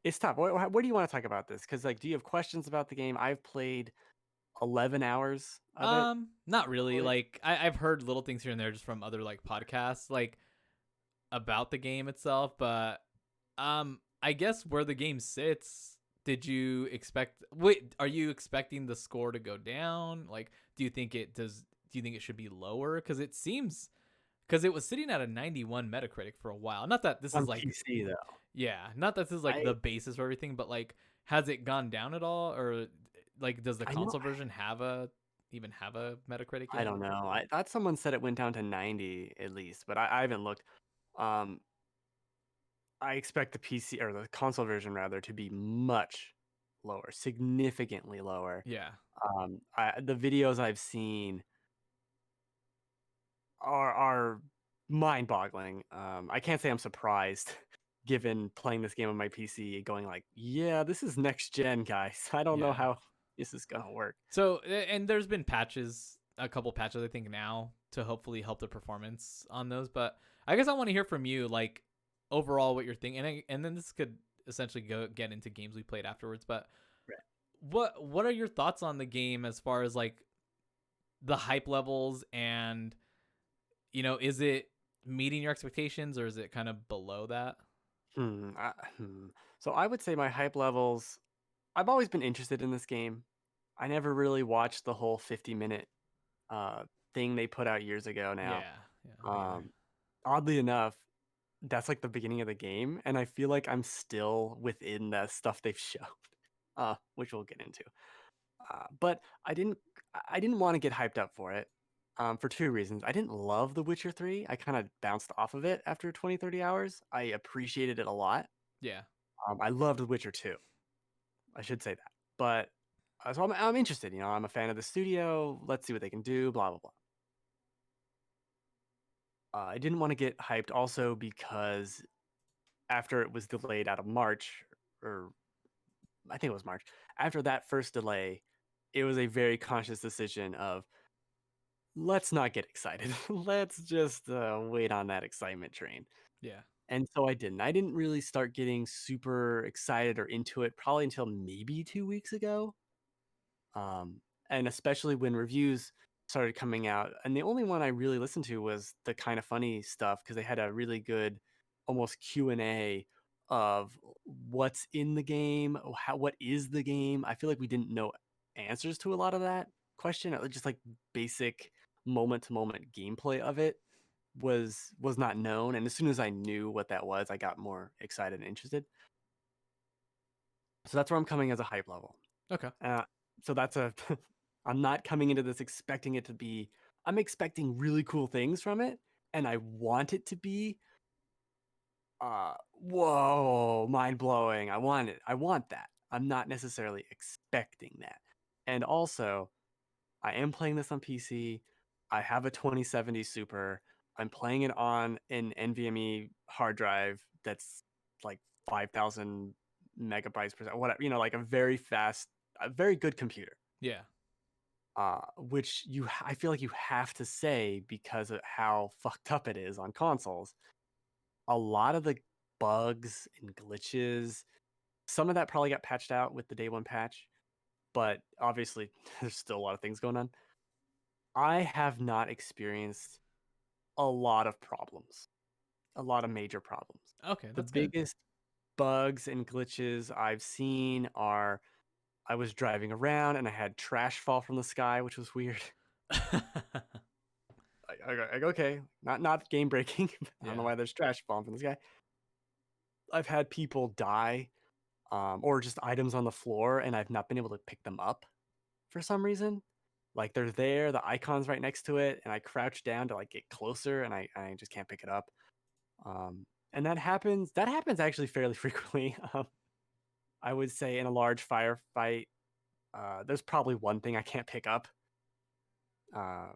S2: it's tough. What do you want to talk about this? Because like, do you have questions about the game? I've played 11 hours of it.
S1: Not really. Like I've heard little things here and there just from other like podcasts, like about the game itself, but I guess where the game sits, did you expect wait, are you expecting the score to go down? Like do you think it should be lower? Cuz it seems cuz it was sitting at a 91 Metacritic for a while. Not that this
S2: On
S1: is like
S2: PC though.
S1: yeah, not that this is like
S2: I
S1: the basis for everything, but like has it gone down at all or like does the
S2: I know
S1: console version have a even have a Metacritic
S2: I
S1: yet?
S2: don't know. I thought someone said it went down to 90 at least, but I haven't looked. Um, I expect the PC or the console version rather to be much lower, significantly lower.
S1: Yeah.
S2: The videos I've seen are mind-boggling. I can't say I'm surprised given playing this game on my PC going like, "Yeah, this is next gen, guys. I don't know
S1: Yeah.
S2: how this is gonna work."
S1: So and there's been patches, a couple patches I think now to hopefully help the performance on those. But I guess I want to hear from you, like overall what you're thinking, and then this could essentially go get into games we played afterwards. But
S2: Right.
S1: what are your thoughts on the game as far as like the hype levels and is it meeting your expectations or is it kind of below that?
S2: Hmm, So I would say my hype levels. I've always been interested in this game. I never really watched the whole 50-minute uh, thing they put out years ago now.
S1: Yeah, yeah, me either.
S2: Um, oddly enough, that's like the beginning of the game, and I feel like I'm still within the stuff they've shown, which we'll get into. But I didn't want to get hyped up for it for two reasons. I didn't love The Witcher 3. I kind of bounced off of it after 20, 30 hours. I appreciated it a lot.
S1: Yeah,
S2: I loved The Witcher 2. I should say that. But so I'm interested. I'm a fan of the studio. Let's see what they can do. Blah blah blah. I didn't want to get hyped also because after it was delayed out of March, or I think it was March. After that first delay, it was a very conscious decision of let's not get excited. Let's just wait on that excitement train.
S1: yeah,
S2: And so I didn't. I didn't really start getting super excited or into it probably until maybe 2 weeks ago. Um, and especially when reviews started coming out. And the only one I really listened to was the kind of funny stuff because they had a really good, almost Q&A of what's in the game, what is the game. I feel like we didn't know answers to a lot of that question. Just like basic moment to moment gameplay of it was not known. And as soon as I knew what that was, I got more excited and interested. So that's where I'm coming as a hype level.
S1: okay,
S2: Uh, so that's a I'm not coming into this expecting it to be I'm expecting really cool things from it and I want it to be whoa, mind-blowing. I want it. I want that. I'm not necessarily expecting that. And also, I am playing this on PC. I have a 2070 Super. I'm playing it on an NVMe hard drive that's like 5,000 megabytes per second, whatever, like a very fast, a very good computer.
S1: yeah,
S2: Which I feel like you have to say because of how fucked up it is on consoles. A lot of the bugs and glitches, some of that probably got patched out with the day one patch, but obviously there's still a lot of things going on. I have not experienced a lot of problems a lot of major problems.
S1: Okay,
S2: The
S1: that's good.
S2: biggest bugs and glitches I've seen are I was driving around and I had trash fall from the sky, which was weird. Like, okay, not game breaking. I don't know
S1: Yeah.
S2: why there's trash falling from the sky. I've had people die, or just items on the floor, and I've not been able to pick them up for some reason. Like they're there, the icon's right next to it, and I crouch down to like get closer, and I just can't pick it up. And that happens. That happens actually fairly frequently. I would say in a large firefight, there's probably one thing I can't pick up. Uh,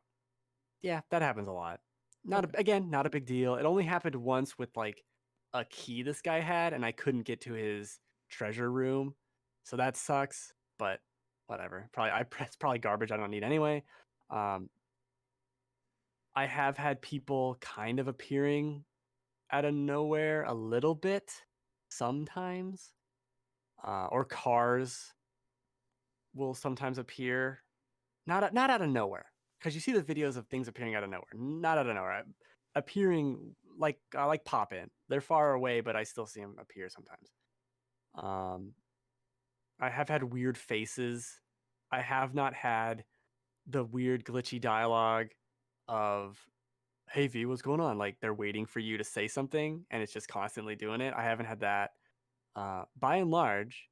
S2: yeah, that happens a lot. Not a,
S1: Okay.
S2: again, not a big deal. It only happened once with like a key this guy had, and I couldn't get to his treasure room, so that sucks. But whatever. It's probably garbage I don't need anyway. Um, I have had people kind of appearing out of nowhere a little bit sometimes, or cars will sometimes appear not out of nowhere, because you see the videos of things appearing out of nowhere, not out of nowhere, appearing like pop in. They're far away, but I still see them appear sometimes. Um, I have had weird faces. I have not had the weird glitchy dialogue of "Hey V, what's going on?" Like they're waiting for you to say something, and it's just constantly doing it. I haven't had that. By and large,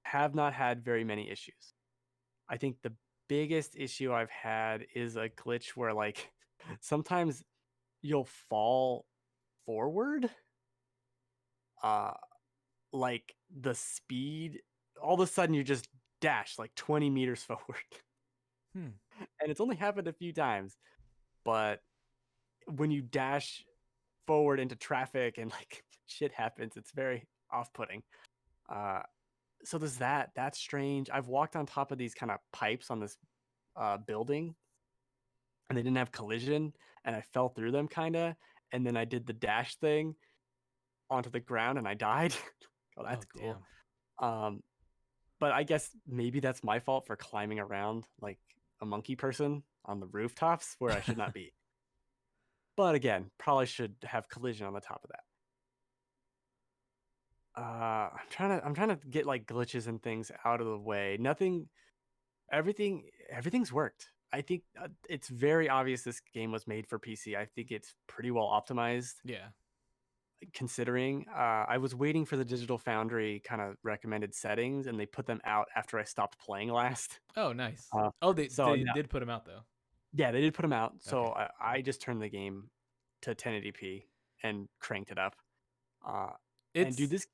S2: have not had very many issues. I think the biggest issue I've had is a glitch where like sometimes you'll fall forward, uh like the speed, all of a sudden you just dash like 20 meters forward.
S1: Hmm.
S2: And it's only happened a few times, but when you dash forward into traffic and like shit happens, it's very off-putting. uh so there's that's strange. I've walked on top of these kind of pipes on this building, and they didn't have collision, and I fell through them kind of, and then I did the dash thing onto the ground and I died. Oh,
S1: Oh,
S2: that's cool.
S1: damn.
S2: Um, but I guess maybe that's my fault for climbing around like a monkey person on the rooftops where I should not be. But again, probably should have collision on the top of that. I'm trying to get like glitches and things out of the way. Nothing, everything's worked. I think it's very obvious this game was made for PC. I think it's pretty well optimized,
S1: Yeah.
S2: considering. I was waiting for the Digital Foundry kind of recommended settings, and they put them out after I stopped playing last.
S1: Oh, nice.
S2: Uh,
S1: Oh, they
S2: so
S1: they
S2: now,
S1: did put them out though.
S2: yeah, they did put them out. So
S1: Okay.
S2: I just turned the game to 1080p and cranked it up. Uh, and dude,
S1: It's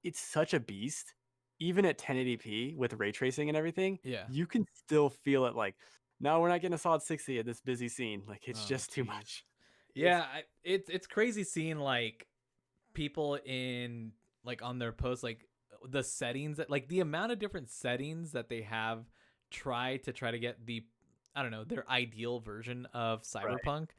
S2: it's such a beast. Even at 1080p with ray tracing and everything,
S1: yeah.
S2: you can still feel it. Like, no, we're not getting a solid 60 at this busy scene. Like, it's
S1: Oh,
S2: just too
S1: jeez.
S2: much. It's
S1: Yeah, it's crazy seeing like people in like on their posts like the settings that like the amount of different settings that they have try to get the I don't know, their ideal version of
S2: right.
S1: Cyberpunk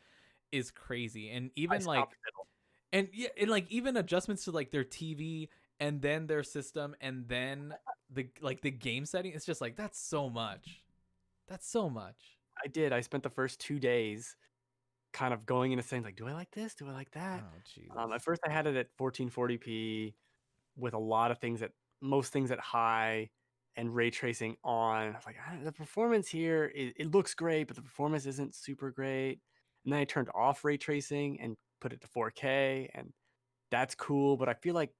S1: is crazy. And
S2: I
S1: even like
S2: stopped middle.
S1: and yeah, and like even adjustments to like their TV and then their system and then the game setting, it's just like that's so much. That's so much.
S2: I did. I spent the first 2 days kind of going into saying like, do I like this? Do I like that?
S1: Oh, Jesus.
S2: At first, I had it at 1440p with a lot of things at most things at high and ray tracing on. I was like, the performance here, it looks great, but the performance isn't super great. And then I turned off ray tracing and put it to 4K, and that's cool. But I feel like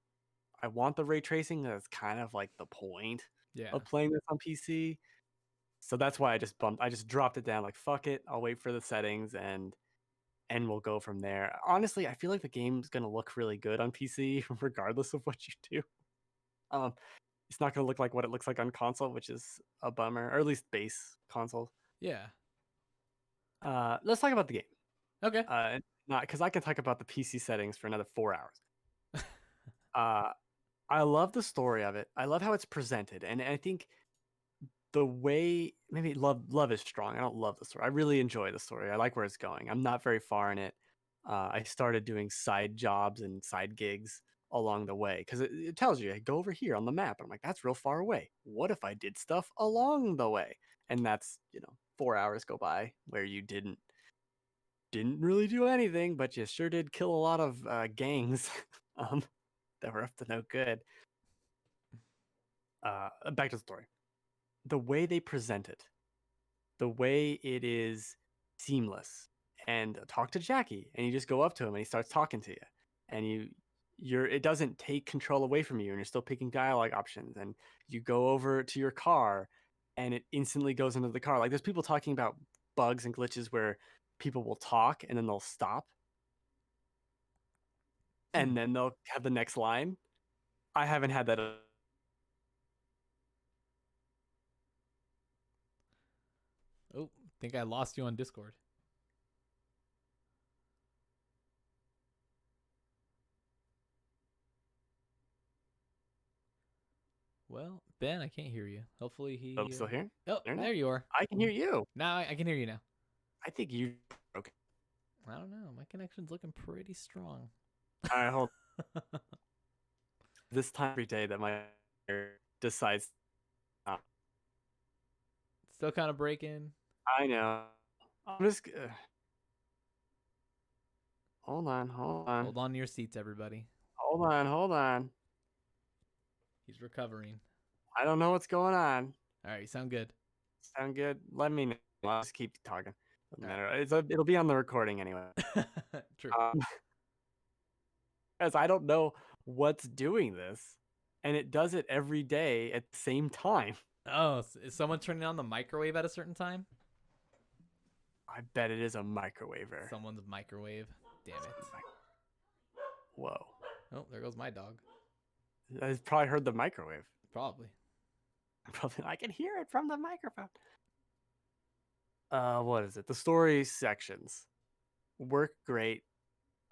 S2: I want the ray tracing. That's kind of like the point
S1: Yeah.
S2: of playing this on PC. So that's why I just dropped it down. Like, fuck it, I'll wait for the settings and we'll go from there. Honestly, I feel like the game's gonna look really good on PC, regardless of what you do. Um, it's not gonna look like what it looks like on console, which is a bummer, or at least base console.
S1: Yeah.
S2: Let's talk about the game.
S1: Okay.
S2: Not because I can talk about the PC settings for another 4 hours. Uh, I love the story of it. I love how it's presented, and I think the way maybe love is strong. I don't love the story. I really enjoy the story. I like where it's going. I'm not very far in it. I started doing side jobs and side gigs along the way because it tells you, hey, go over here on the map. I'm like, that's real far away. What if I did stuff along the way? And that's 4 hours go by where you didn't didn't really do anything, but you sure did kill a lot of gangs that were up to no good. Back to the story. The way they present it, the way it is seamless. And talk to Jackie, and you just go up to him, and he starts talking to you, and it doesn't take control away from you, and you're still picking dialogue options, and you go over to your car, and it instantly goes into the car. Like there's people talking about bugs and glitches where people will talk and then they'll stop, and then they'll have the next line. I haven't had that.
S1: Oh, think I lost you on Discord. Well, Ben, I can't hear you. Hopefully
S2: I'm
S1: he.
S2: still here.
S1: Oh,
S2: Internet?
S1: there you are.
S2: I can hear you.
S1: Now I can hear you now.
S2: I think you. Okay.
S1: I don't know. My connection's looking pretty strong.
S2: All right, hold. This time every day that my decides.
S1: Still kind of breaking.
S2: I know. I'm just. Hold on.
S1: Hold on to your seats, everybody.
S2: Hold on.
S1: He's recovering.
S2: I don't know what's going on.
S1: All right, you sound good.
S2: Sound good? Let me know. I'll just keep talking. Doesn't
S1: All
S2: matter. It'll be on the recording anyway.
S1: True.
S2: As I don't know what's doing this, and it does it every day at the same time.
S1: Oh, is someone turning on the microwave at a certain time?
S2: I bet it is a microwaver.
S1: Someone's microwave. Damn it.
S2: Whoa.
S1: Oh, there goes my dog.
S2: I probably heard the microwave.
S1: Probably.
S2: I can hear it from the microphone. What is it? The story sections work great.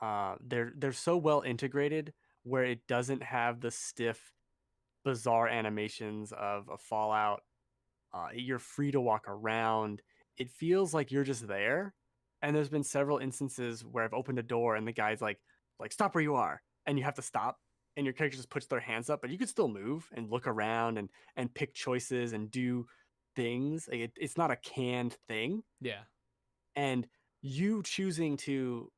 S2: They're so well integrated where it doesn't have the stiff, bizarre animations of a Fallout. You're free to walk around. It feels like you're just there. And there's been several instances where I've opened a door and the guy's like stop where you are, and you have to stop, and your character just puts their hands up, but you can still move and look around and pick choices and do things. Like it's not a canned thing.
S1: Yeah.
S2: And you choosing to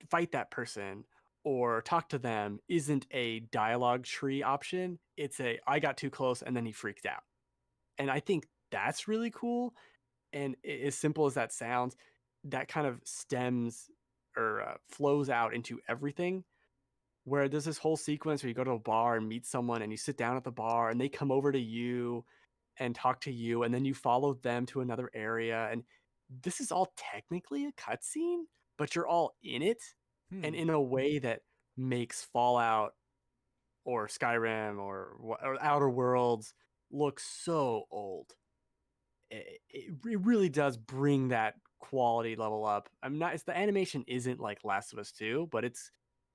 S2: fight that person or talk to them isn't a dialogue tree option. It's a I got too close and then he freaked out. And I think that's really cool. And as simple as that sounds, that kind of stems or flows out into everything. Where there's this whole sequence where you go to a bar and meet someone and you sit down at the bar and they come over to you and talk to you, and then you follow them to another area. And this is all technically a cutscene, but you're all in it, and in a way that makes Fallout or Skyrim or Outer Worlds look so old. It really does bring that quality level up. I'm not. It's the animation isn't like Last of Us 2, but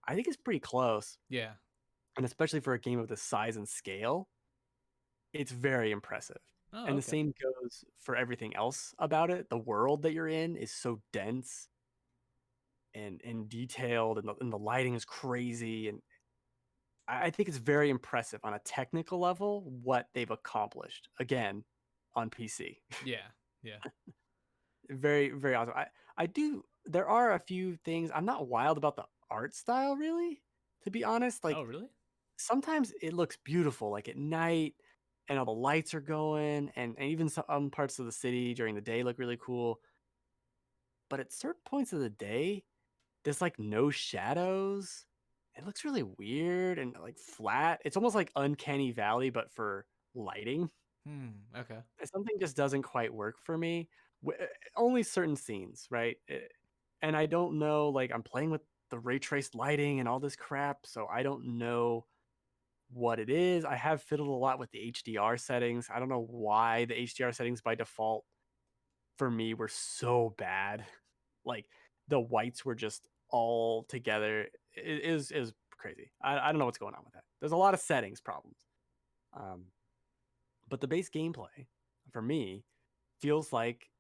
S2: I think it's pretty close.
S1: Yeah.
S2: And especially for a game of this size and scale, it's very impressive.
S1: Oh,
S2: And the
S1: okay.
S2: same goes for everything else about it. The world that you're in is so dense and detailed, and the lighting is crazy. And I think it's very impressive on a technical level what they've accomplished, again, on PC.
S1: Yeah. Yeah.
S2: Very, very awesome. There are a few things. I'm not wild about the art style, really, to be honest. Like,
S1: Oh, really?
S2: sometimes it looks beautiful, like at night, and all the lights are going, and even some parts of the city during the day look really cool. But at certain points of the day, there's like no shadows. It looks really weird and like flat. It's almost like Uncanny Valley, but for lighting.
S1: Okay.
S2: Something just doesn't quite work for me. Only certain scenes, right? And I don't know, like, I'm playing with the ray traced lighting and all this crap, so I don't know what it is. I have fiddled a lot with the HDR settings. I don't know why the HDR settings by default for me were so bad. Like the whites were just all together. It is crazy. I don't know what's going on with that. There's a lot of settings problems. But the base gameplay for me feels like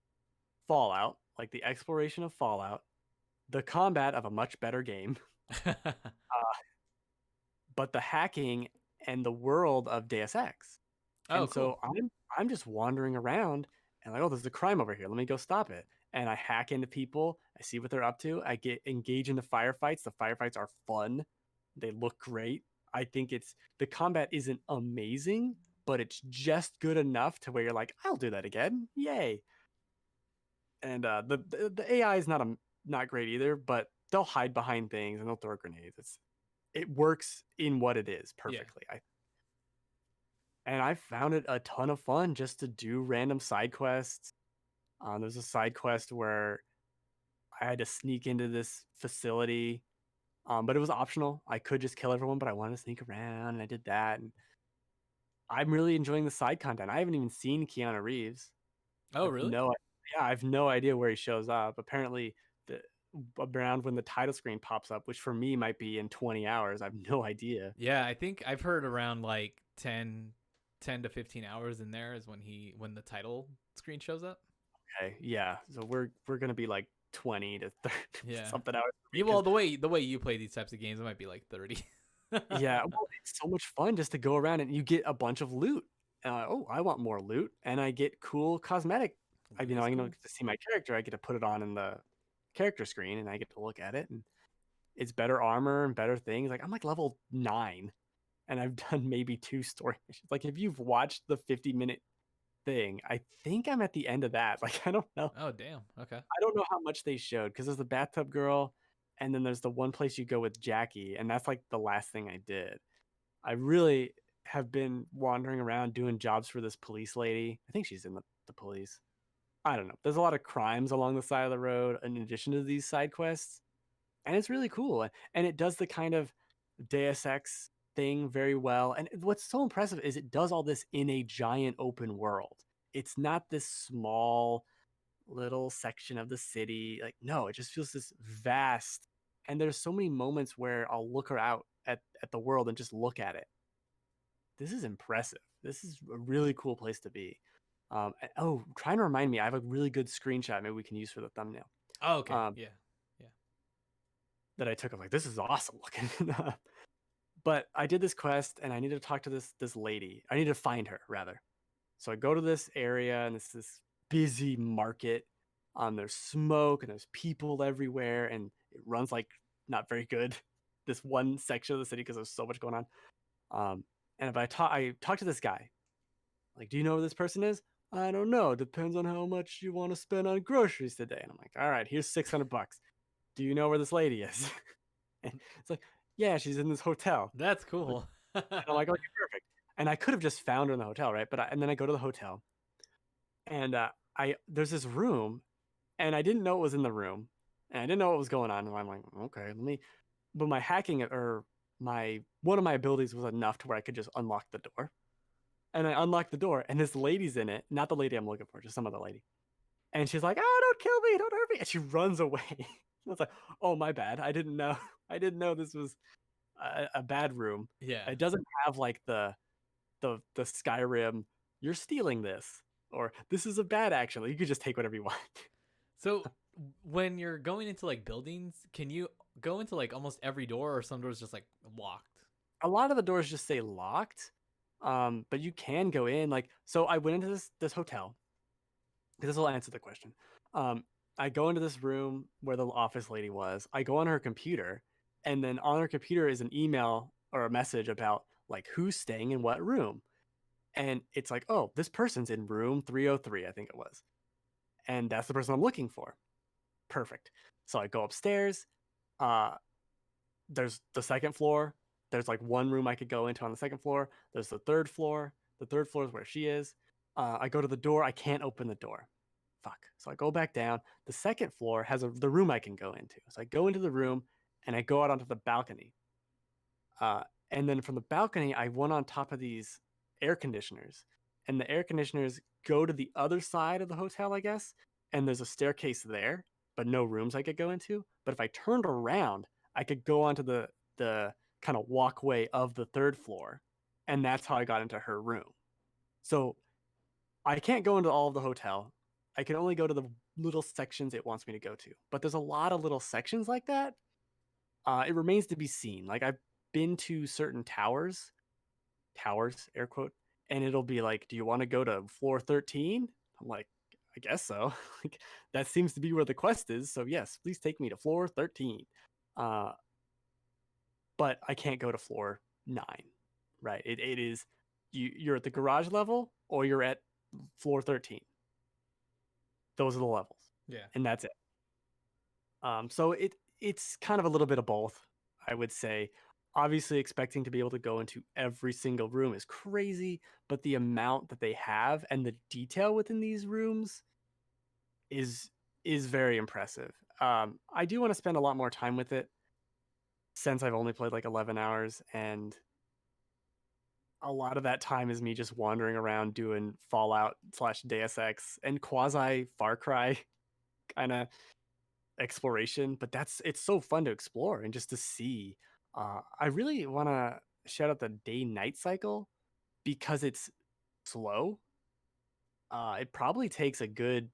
S2: Fallout, like the exploration of Fallout, the combat of a much better game, but the hacking and the world of Deus Ex.
S1: Oh,
S2: And
S1: cool.
S2: so I'm just wandering around and like, oh, there's a crime over here. Let me go stop it. and I hack into people. I see what they're up to. I get engaged in the firefights. The firefights are fun. They look great. I think the combat isn't amazing, but it's just good enough to where you're like, I'll do that again. Yay. And the AI is not great either, but they'll hide behind things and they'll throw grenades. It works in what it is
S1: Yeah.
S2: perfectly. And I found it a ton of fun just to do random side quests. There's a side quest where I had to sneak into this facility, but it was optional. I could just kill everyone, but I wanted to sneak around, and I did that. And I'm really enjoying the side content. I haven't even seen Keanu Reeves.
S1: Oh, really?
S2: I have no idea where he shows up. Apparently, the around when the title screen pops up, which for me might be in 20 hours. I have no idea.
S1: Yeah, I think I've heard around like 10 to 15 hours in there is when the title screen shows up.
S2: Okay, yeah. So we're gonna be like 20 to 30
S1: Yeah.
S2: something hours for me
S1: Yeah, well,
S2: 'cause
S1: the way you play these types of games, it might be like 30.
S2: yeah, well, it's so much fun just to go around and you get a bunch of loot. Oh, I want more loot, and I get cool cosmetic.
S1: Loot
S2: I
S1: is
S2: get
S1: cool.
S2: to see my character. I get to put it on in the character screen, and I get to look at it, and it's better armor and better things. Like I'm like level 9, and I've done maybe 2 story missions. Like if you've watched the 50-minute thing, I think I'm at the end of that. Like I don't know.
S1: Oh, damn. Okay.
S2: I don't know how much they showed because there's the bathtub girl, and then there's the one place you go with Jackie, and that's like the last thing I did. I really have been wandering around doing jobs for this police lady. I think she's in the police. I don't know. There's a lot of crimes along the side of the road in addition to these side quests. And it's really cool. And it does the kind of Deus Ex thing very well. And what's so impressive is it does all this in a giant open world. It's not this small little section of the city. Like, no, it just feels this vast. And there's so many moments where I'll look out at the world and just look at it. This is impressive. This is a really cool place to be. Trying to remind me, I have a really good screenshot maybe we can use for the thumbnail.
S1: Oh, okay.
S2: Um,
S1: Yeah. Yeah.
S2: that I took. I'm like, this is awesome looking. But I did this quest and I needed to talk to this lady. I need to find her rather. So I go to this area and it's this busy market. There's smoke and there's people everywhere and it runs like not very good. This one section of the city because there's so much going on. And if I talk to this guy, like, do you know where this person is? I don't know. Depends on how much you want to spend on groceries today. And I'm like, all right, here's $600. Do you know where this lady is? And it's like, yeah, she's in this hotel.
S1: That's
S2: Like,
S1: cool.
S2: and I'm like, okay, perfect. And I could have just found her in the hotel, right? And then I go to the hotel, and I there's this room, and I didn't know it was in the room, and I didn't know what was going on. And I'm like, okay, let me. But my hacking or my one of my abilities was enough to where I could just unlock the door, and I unlocked the door, and this lady's in it, not the lady I'm looking for, just some other lady, and she's like, oh, don't kill me, don't hurt me, and she runs away. I was like, oh, my bad, I didn't know, I didn't know this was a bad room.
S1: Yeah.
S2: It doesn't have like the Skyrim, you're stealing this, or this is a bad action. You could just take whatever you want.
S1: So when you're going into like buildings, can you go into like almost every door, or some doors just like locked?
S2: A lot of the doors just say locked, but you can go in. Like, so I went into this hotel. This will answer the question. Um, I go into this room where the office lady was. I go on her computer, and then on her computer is an email or a message about like who's staying in what room. And it's like, oh, this person's in room 303, I think it was. And that's the person I'm looking for. Perfect. So I go upstairs. Uh, there's the second floor. There's like one room I could go into on the second floor. There's the third floor. The third floor is where she is. I go to the door. I can't open the door. Fuck. So I go back down. The second floor has the room I can go into. So I go into the room and I go out onto the balcony. Uh, and then from the balcony, I went on top of these air conditioners, and the air conditioners go to the other side of the hotel, I guess. And there's a staircase there, but no rooms I could go into. But if I turned around, I could go onto the kind of walkway of the third floor, and that's how I got into her room. So I can't go into all of the hotel. I can only go to the little sections it wants me to go to. But there's a lot of little sections like that. It remains to be seen. Like I've been to certain towers, air quote, and it'll be like, do you want to go to floor 13? I'm like, I guess so. Like, that seems to be where the quest is. So yes, please take me to floor 13. Uh, but I can't go to floor 9. Right? It is you're at the garage level or you're at floor 13. Those are the levels,
S1: Yeah.
S2: and that's it. So it's kind of a little bit of both, I would say. Obviously, expecting to be able to go into every single room is crazy, but the amount that they have and the detail within these rooms is is very impressive. I do want to spend a lot more time with it since I've only played like 11 hours, and a lot of that time is me just wandering around doing Fallout slash Deus Ex and quasi Far Cry kind of exploration. But it's so fun to explore and just to see. I really want to shout out the day night cycle because it's slow. It probably takes a good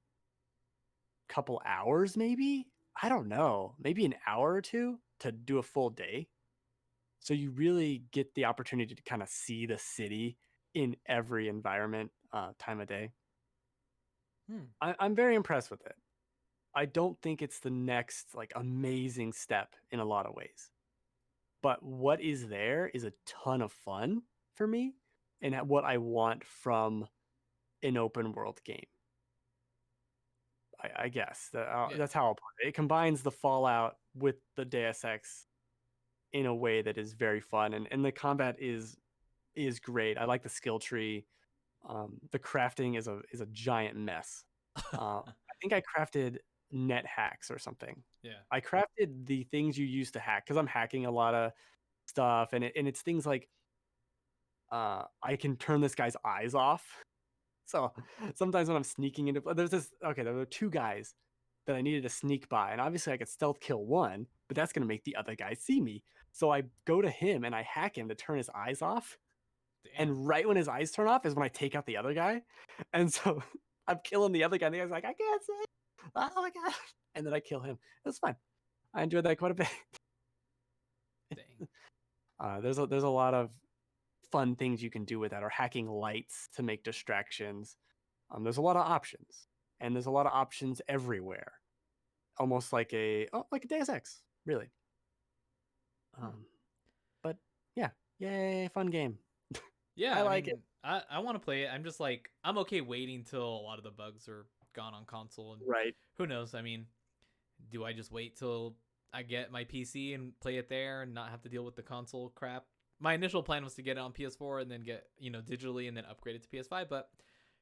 S2: couple hours, maybe. I don't know, maybe an hour or two to do a full day. So you really get the opportunity to kind of see the city in every environment, time of day.
S1: Hmm.
S2: I'm very impressed with it. I don't think it's the next like amazing step in a lot of ways, but what is there is a ton of fun for me, and what I want from an open world game. I guess
S1: Yeah.
S2: that's how I'll put it. It combines the Fallout with the Deus Ex in a way that is very fun, and the combat is great. I like the skill tree. The crafting is a giant mess. I think I crafted net hacks or something.
S1: Yeah.
S2: I crafted the things you use to hack because I'm hacking a lot of stuff, and it's things like I can turn this guy's eyes off. So sometimes when I'm sneaking into, there were two guys that I needed to sneak by, and obviously I could stealth kill one, but that's gonna make the other guy see me. So I go to him and I hack him to turn his eyes off,
S1: Damn.
S2: and right when his eyes turn off is when I take out the other guy, and so I'm killing the other guy. And the guy's like, I can't see. Oh my god! And then I kill him. It was fun. I enjoyed that quite a bit.
S1: Dang.
S2: There's a lot of fun things you can do with that, or hacking lights to make distractions. There's a lot of options, and there's a lot of options everywhere. Almost like like a Deus Ex, really.
S1: Hmm.
S2: But yeah, yay, fun game.
S1: Yeah.
S2: I
S1: I
S2: like it.
S1: mean, I want to play it. I'm just like, I'm okay waiting till a lot of the bugs are gone on console, and
S2: Right.
S1: who knows? I mean, do I just wait till I get my PC and play it there and not have to deal with the console crap? My initial plan was to get it on PS4 and then get, digitally and then upgrade it to PS5, but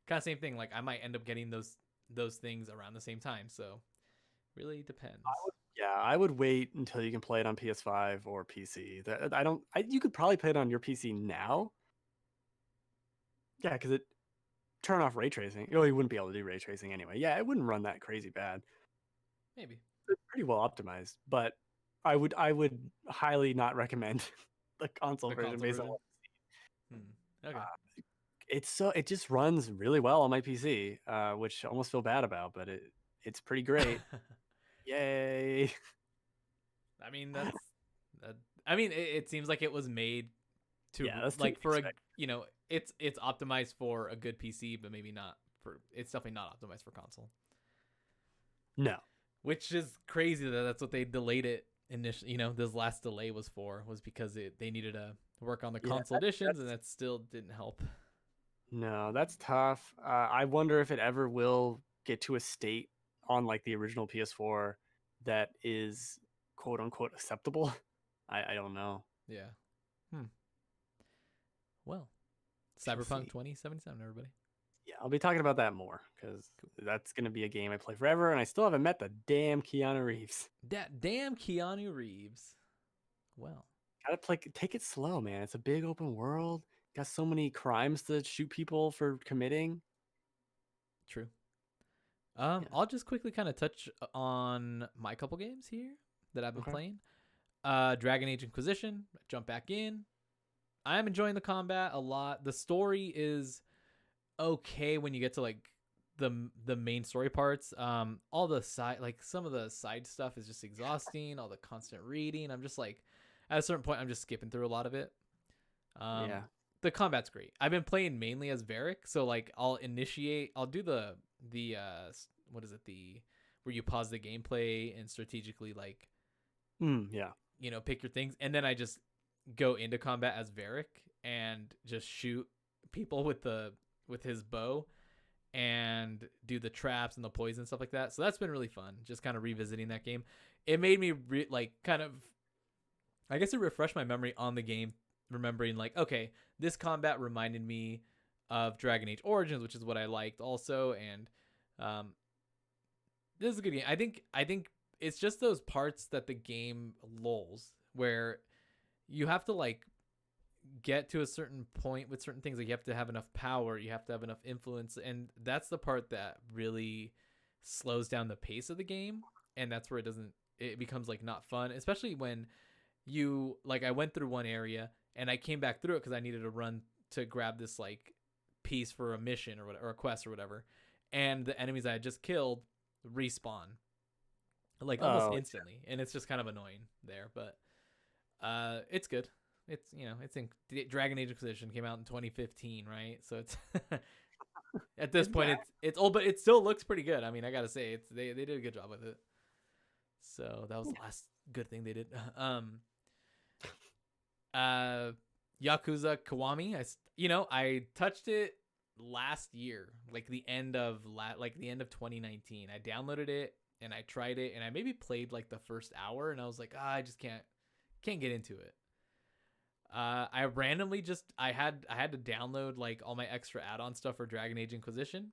S1: kind of same thing. Like I might end up getting those things around the same time. So really depends.
S2: Yeah, I would wait until you can play it on PS5 or PC. I don't. You could probably play it on your PC now. Yeah, because it turn off ray tracing. Oh, you wouldn't be able to do ray tracing anyway. Yeah, it wouldn't run that crazy bad.
S1: Maybe.
S2: It's pretty well optimized, but I would highly not recommend the console
S1: The
S2: version
S1: console
S2: based on
S1: version.
S2: what
S1: Okay.
S2: it just runs really well on my PC, which I almost feel bad about, but it's pretty great. Yay!
S1: I mean, that. I mean, it seems like it was made to
S2: Yeah, that's to be
S1: like for a
S2: expected.
S1: it's optimized for a good PC, but maybe not for. It's definitely not optimized for console,
S2: No,
S1: which is crazy that that's what they delayed it initially. This last delay was because they needed to work on the
S2: yeah,
S1: console editions, and
S2: that's
S1: that still didn't help.
S2: no, that's tough. I wonder if it ever will get to a state on like the original PS4 that is quote unquote acceptable. I don't know.
S1: Yeah. Hmm. Well,
S2: Shall
S1: Cyberpunk
S2: see.
S1: 2077, everybody.
S2: Yeah, I'll be talking about that more because
S1: Cool.
S2: that's gonna be a game I play forever, and I still haven't met the damn Keanu Reeves.
S1: That damn Keanu Reeves. Well,
S2: Gotta play, take it slow, man. It's a big open world. Got so many crimes to shoot people for committing.
S1: true.
S2: Yeah.
S1: I'll just quickly kind of touch on my couple games here that I've been
S2: Okay.
S1: playing. Dragon Age Inquisition. Jump back in. I'm enjoying the combat a lot. The story is okay when you get to like the main story parts. All the side like some of the side stuff is just exhausting. All the constant reading. I'm just like at a certain point I'm just skipping through a lot of it.
S2: Yeah.
S1: The combat's great. I've been playing mainly as Varric, so like I'll do the the what is it, the where you pause the gameplay and strategically like
S2: Yeah.
S1: pick your things, and then I just go into combat as Varric and just shoot people with his bow and do the traps and the poison and stuff like that. So that's been really fun, just kind of revisiting that game. It made me kind of, I guess it refreshed my memory on the game, remembering like, okay, this combat reminded me of Dragon Age Origins, which is what I liked also, and this is a good game. I think it's just those parts that the game lulls where you have to like get to a certain point with certain things. Like you have to have enough power, you have to have enough influence, and that's the part that really slows down the pace of the game, and that's where it becomes like not fun, especially when you like I went through one area and I came back through it because I needed to run to grab this like piece for a mission or a quest or whatever, and the enemies I had just killed respawn like almost instantly, and it's just kind of annoying there, but it's good. It's it's in Dragon Age Inquisition came out in 2015, right? So it's at this point it's old, but it still looks pretty good. I mean, I gotta say they did a good job with it. So that was the last good thing they did. Yakuza Kiwami, I touched it last year, like the end of 2019. I downloaded it and I tried it and I maybe played like the first hour and I was like, I just can't get into it. I randomly I had to download like all my extra add-on stuff for Dragon Age Inquisition,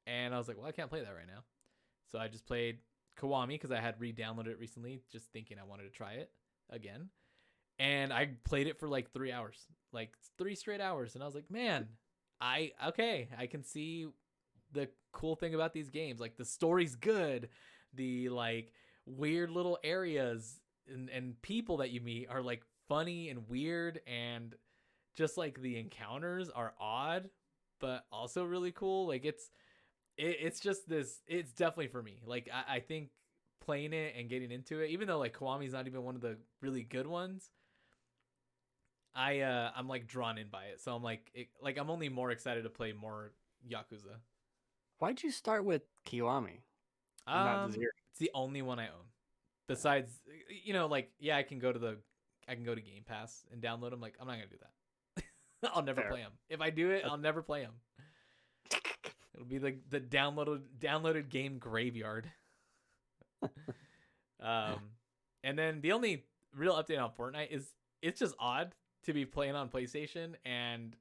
S1: and I was like, well, I can't play that right now. So I just played Kiwami because I had re-downloaded it recently, just thinking I wanted to try it again. And I played it for like 3 hours, like 3 straight hours, and I was like, man, I can see the cool thing about these games. Like the story's good, the like weird little areas and people that you meet are like funny and weird, and just like the encounters are odd but also really cool. Like it's just this, it's definitely for me. Like I think playing it and getting into it, even though like Kiwami's not even one of the really good ones, I'm like drawn in by it. So I'm like I'm only more excited to play more Yakuza.
S2: Why'd you start with Kiwami? Not the Zero.
S1: It's the only one I own. Besides, like I can go to Game Pass and download them. Like I'm not gonna do that. I'll never play them. If I do it, I'll never play them. It'll be like the downloaded game graveyard. And then the only real update on Fortnite is it's just odd to be playing on PlayStation and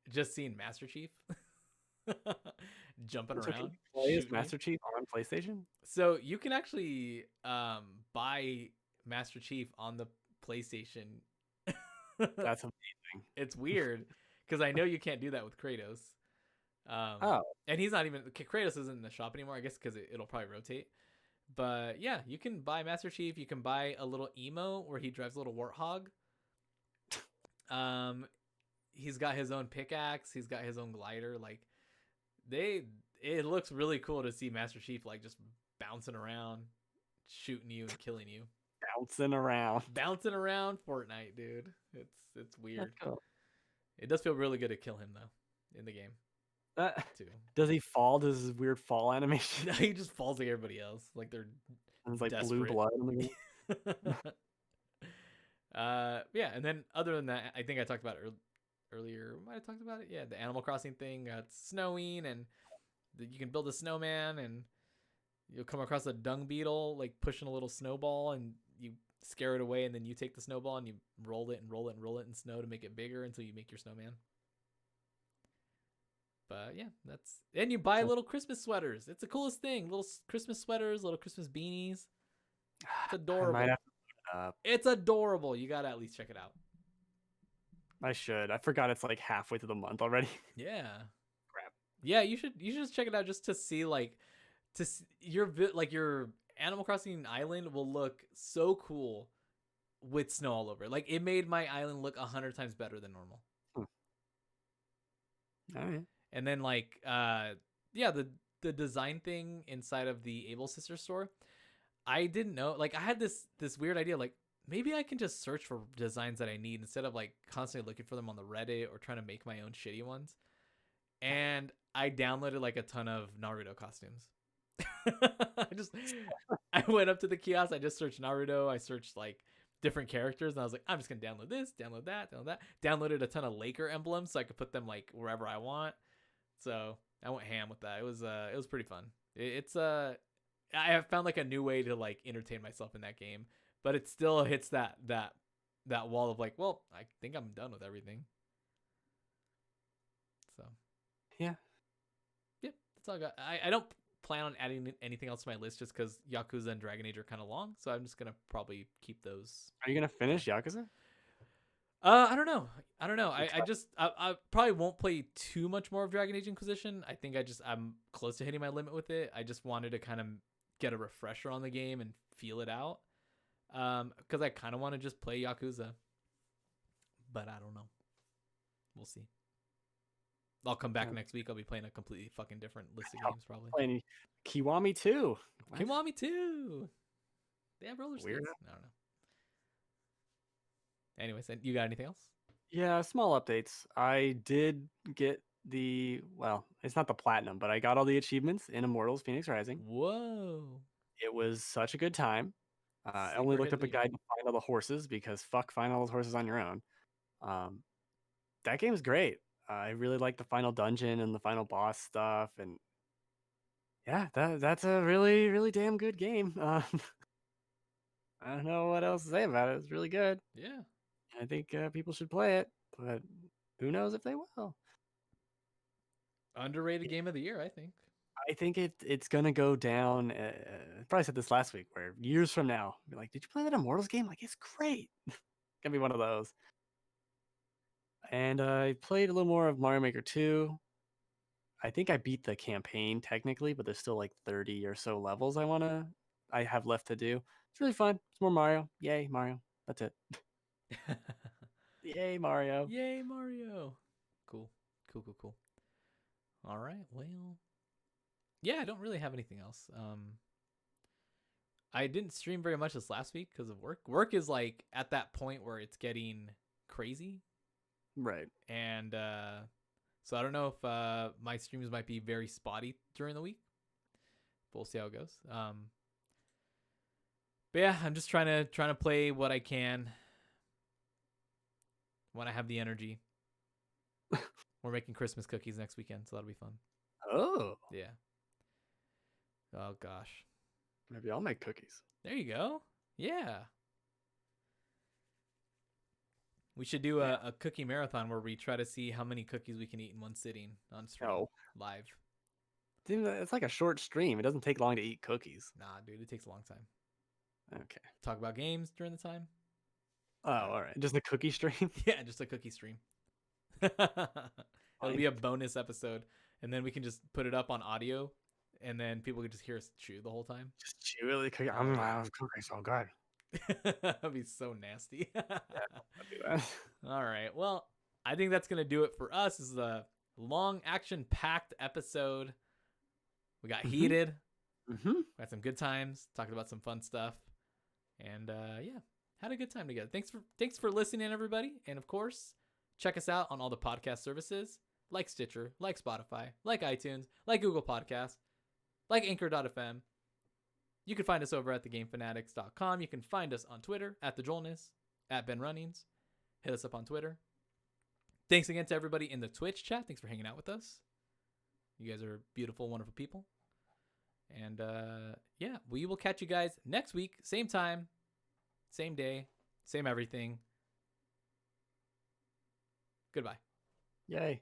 S1: just seeing Master Chief jumping around.
S2: Play as Master Chief on PlayStation?
S1: So you can actually buy Master Chief on the PlayStation.
S2: That's amazing.
S1: It's weird because I know you can't do that with Kratos. And he's not even, Kratos isn't in the shop anymore, I guess, because it'll probably rotate. But yeah, you can buy Master Chief. You can buy a little emo where he drives a little warthog. He's got his own pickaxe. He's got his own glider. Like it looks really cool to see Master Chief like just bouncing around, shooting you and killing you.
S2: Bouncing around
S1: Fortnite, dude. It's weird. Cool. It does feel really good to kill him though in the game. Too.
S2: Does he fall? Does his weird fall animation?
S1: He just falls like everybody else. Like they're
S2: it's like desperate. Blue blood in the game.
S1: Yeah, and then other than that, I think I talked about it earlier. Might have talked about it. Yeah, the Animal Crossing thing. It's snowing, and you can build a snowman, and you'll come across a dung beetle like pushing a little snowball, and you scare it away, and then you take the snowball and you roll it and roll it and roll it in snow to make it bigger until you make your snowman. But yeah, and you buy little Christmas sweaters. It's the coolest thing. Little Christmas sweaters, little Christmas beanies. It's adorable. It's adorable. You gotta at least check it out.
S2: I should. I forgot it's like halfway through the month already.
S1: Yeah.
S2: Crap.
S1: Yeah, you should just check it out just to see your Animal Crossing island will look so cool with snow all over. Like it made my island look 100 times better than normal.
S2: All right.
S1: And then the design thing inside of the Able Sisters store, I didn't know. Like I had this weird idea, like maybe I can just search for designs that I need instead of like constantly looking for them on the Reddit or trying to make my own shitty ones. and I downloaded like a ton of Naruto costumes. I went up to the kiosk. I just searched Naruto. I searched like different characters, and I was like, I'm just gonna download this, download that, download that. Downloaded a ton of Laker emblems so I could put them like wherever I want. So I went ham with that. It was pretty fun. It's I have found like a new way to like entertain myself in that game, but it still hits that wall of like, well, I think I'm done with everything. So
S2: Yeah.
S1: yep, that's all I got. I don't plan on adding anything else to my list just because Yakuza and Dragon Age are kind of long, so I'm just gonna probably keep those.
S2: Are you gonna finish Yakuza?
S1: I don't know. I don't know. I probably won't play too much more of Dragon Age Inquisition. I think I'm close to hitting my limit with it. I just wanted to kind of get a refresher on the game and feel it out. Because I kind of want to just play Yakuza, but I don't know. We'll see. I'll come back next week. I'll be playing a completely fucking different list of games probably.
S2: Playing Kiwami 2. What?
S1: Kiwami 2. They have roller skates.
S2: Weird.
S1: I don't know. Anyways, you got anything else?
S2: Yeah, small updates. I did get well, it's not the platinum, but I got all the achievements in Immortals Fenyx Rising.
S1: Whoa.
S2: It was such a good time. I only
S1: Sleeper
S2: looked
S1: hit
S2: up a
S1: of the
S2: guide
S1: year.
S2: to find all the horses because fuck, find all those horses on your own. That game's great. I really like the final dungeon and the final boss stuff, and yeah, that's a really really damn good game. I don't know what else to say about it. It's really good.
S1: Yeah.
S2: I think people should play it, but who knows if they will.
S1: Underrated game of the year, I think.
S2: I think it's gonna go down. I probably said this last week, where years from now, be like, "Did you play that Immortals game? Like, it's great." Gonna be one of those. And I played a little more of Mario Maker 2. I think I beat the campaign technically, but there's still like 30 or so levels I have left to do. It's really fun. It's more Mario. Yay, Mario. That's it. Yay, Mario.
S1: Yay, Mario. Cool. Cool. All right. Well, yeah, I don't really have anything else. I didn't stream very much this last week because of work. Work is like at that point where it's getting crazy.
S2: Right.
S1: And so I don't know if my streams might be very spotty during the week. But we'll see how it goes. But yeah, I'm just trying to play what I can when I have the energy. We're making Christmas cookies next weekend, so that'll be fun.
S2: Oh.
S1: Yeah. Oh gosh.
S2: Maybe I'll make cookies.
S1: There you go. Yeah. We should do a cookie marathon where we try to see how many cookies we can eat in one sitting on stream live.
S2: It's like a short stream. It doesn't take long to eat cookies.
S1: Nah, dude, it takes a long time.
S2: Okay.
S1: Talk about games during the time.
S2: Oh, all right. Just a cookie stream?
S1: Yeah, just a cookie stream. It'll be a bonus episode, and then we can just put it up on audio, and then people can just hear us chew the whole time.
S2: Just chew the cookie. I'm cookies so good.
S1: That'd be so nasty.
S2: Yeah, I'll do that.
S1: All right. Well, I think that's gonna do it for us. This is a long, action-packed episode. We got heated.
S2: Mm-hmm.
S1: We had some good times. Talked about some fun stuff, and yeah, had a good time together. Thanks for listening, everybody, and of course, check us out on all the podcast services like Stitcher, like Spotify, like iTunes, like Google Podcasts, like Anchor.fm. You can find us over at thegamefanatics.com. You can find us on Twitter at TheJoelness, at Ben Runnings. Hit us up on Twitter. Thanks again to everybody in the Twitch chat. Thanks for hanging out with us. You guys are beautiful, wonderful people. And yeah, we will catch you guys next week. Same time, same day, same everything. Goodbye.
S2: Yay.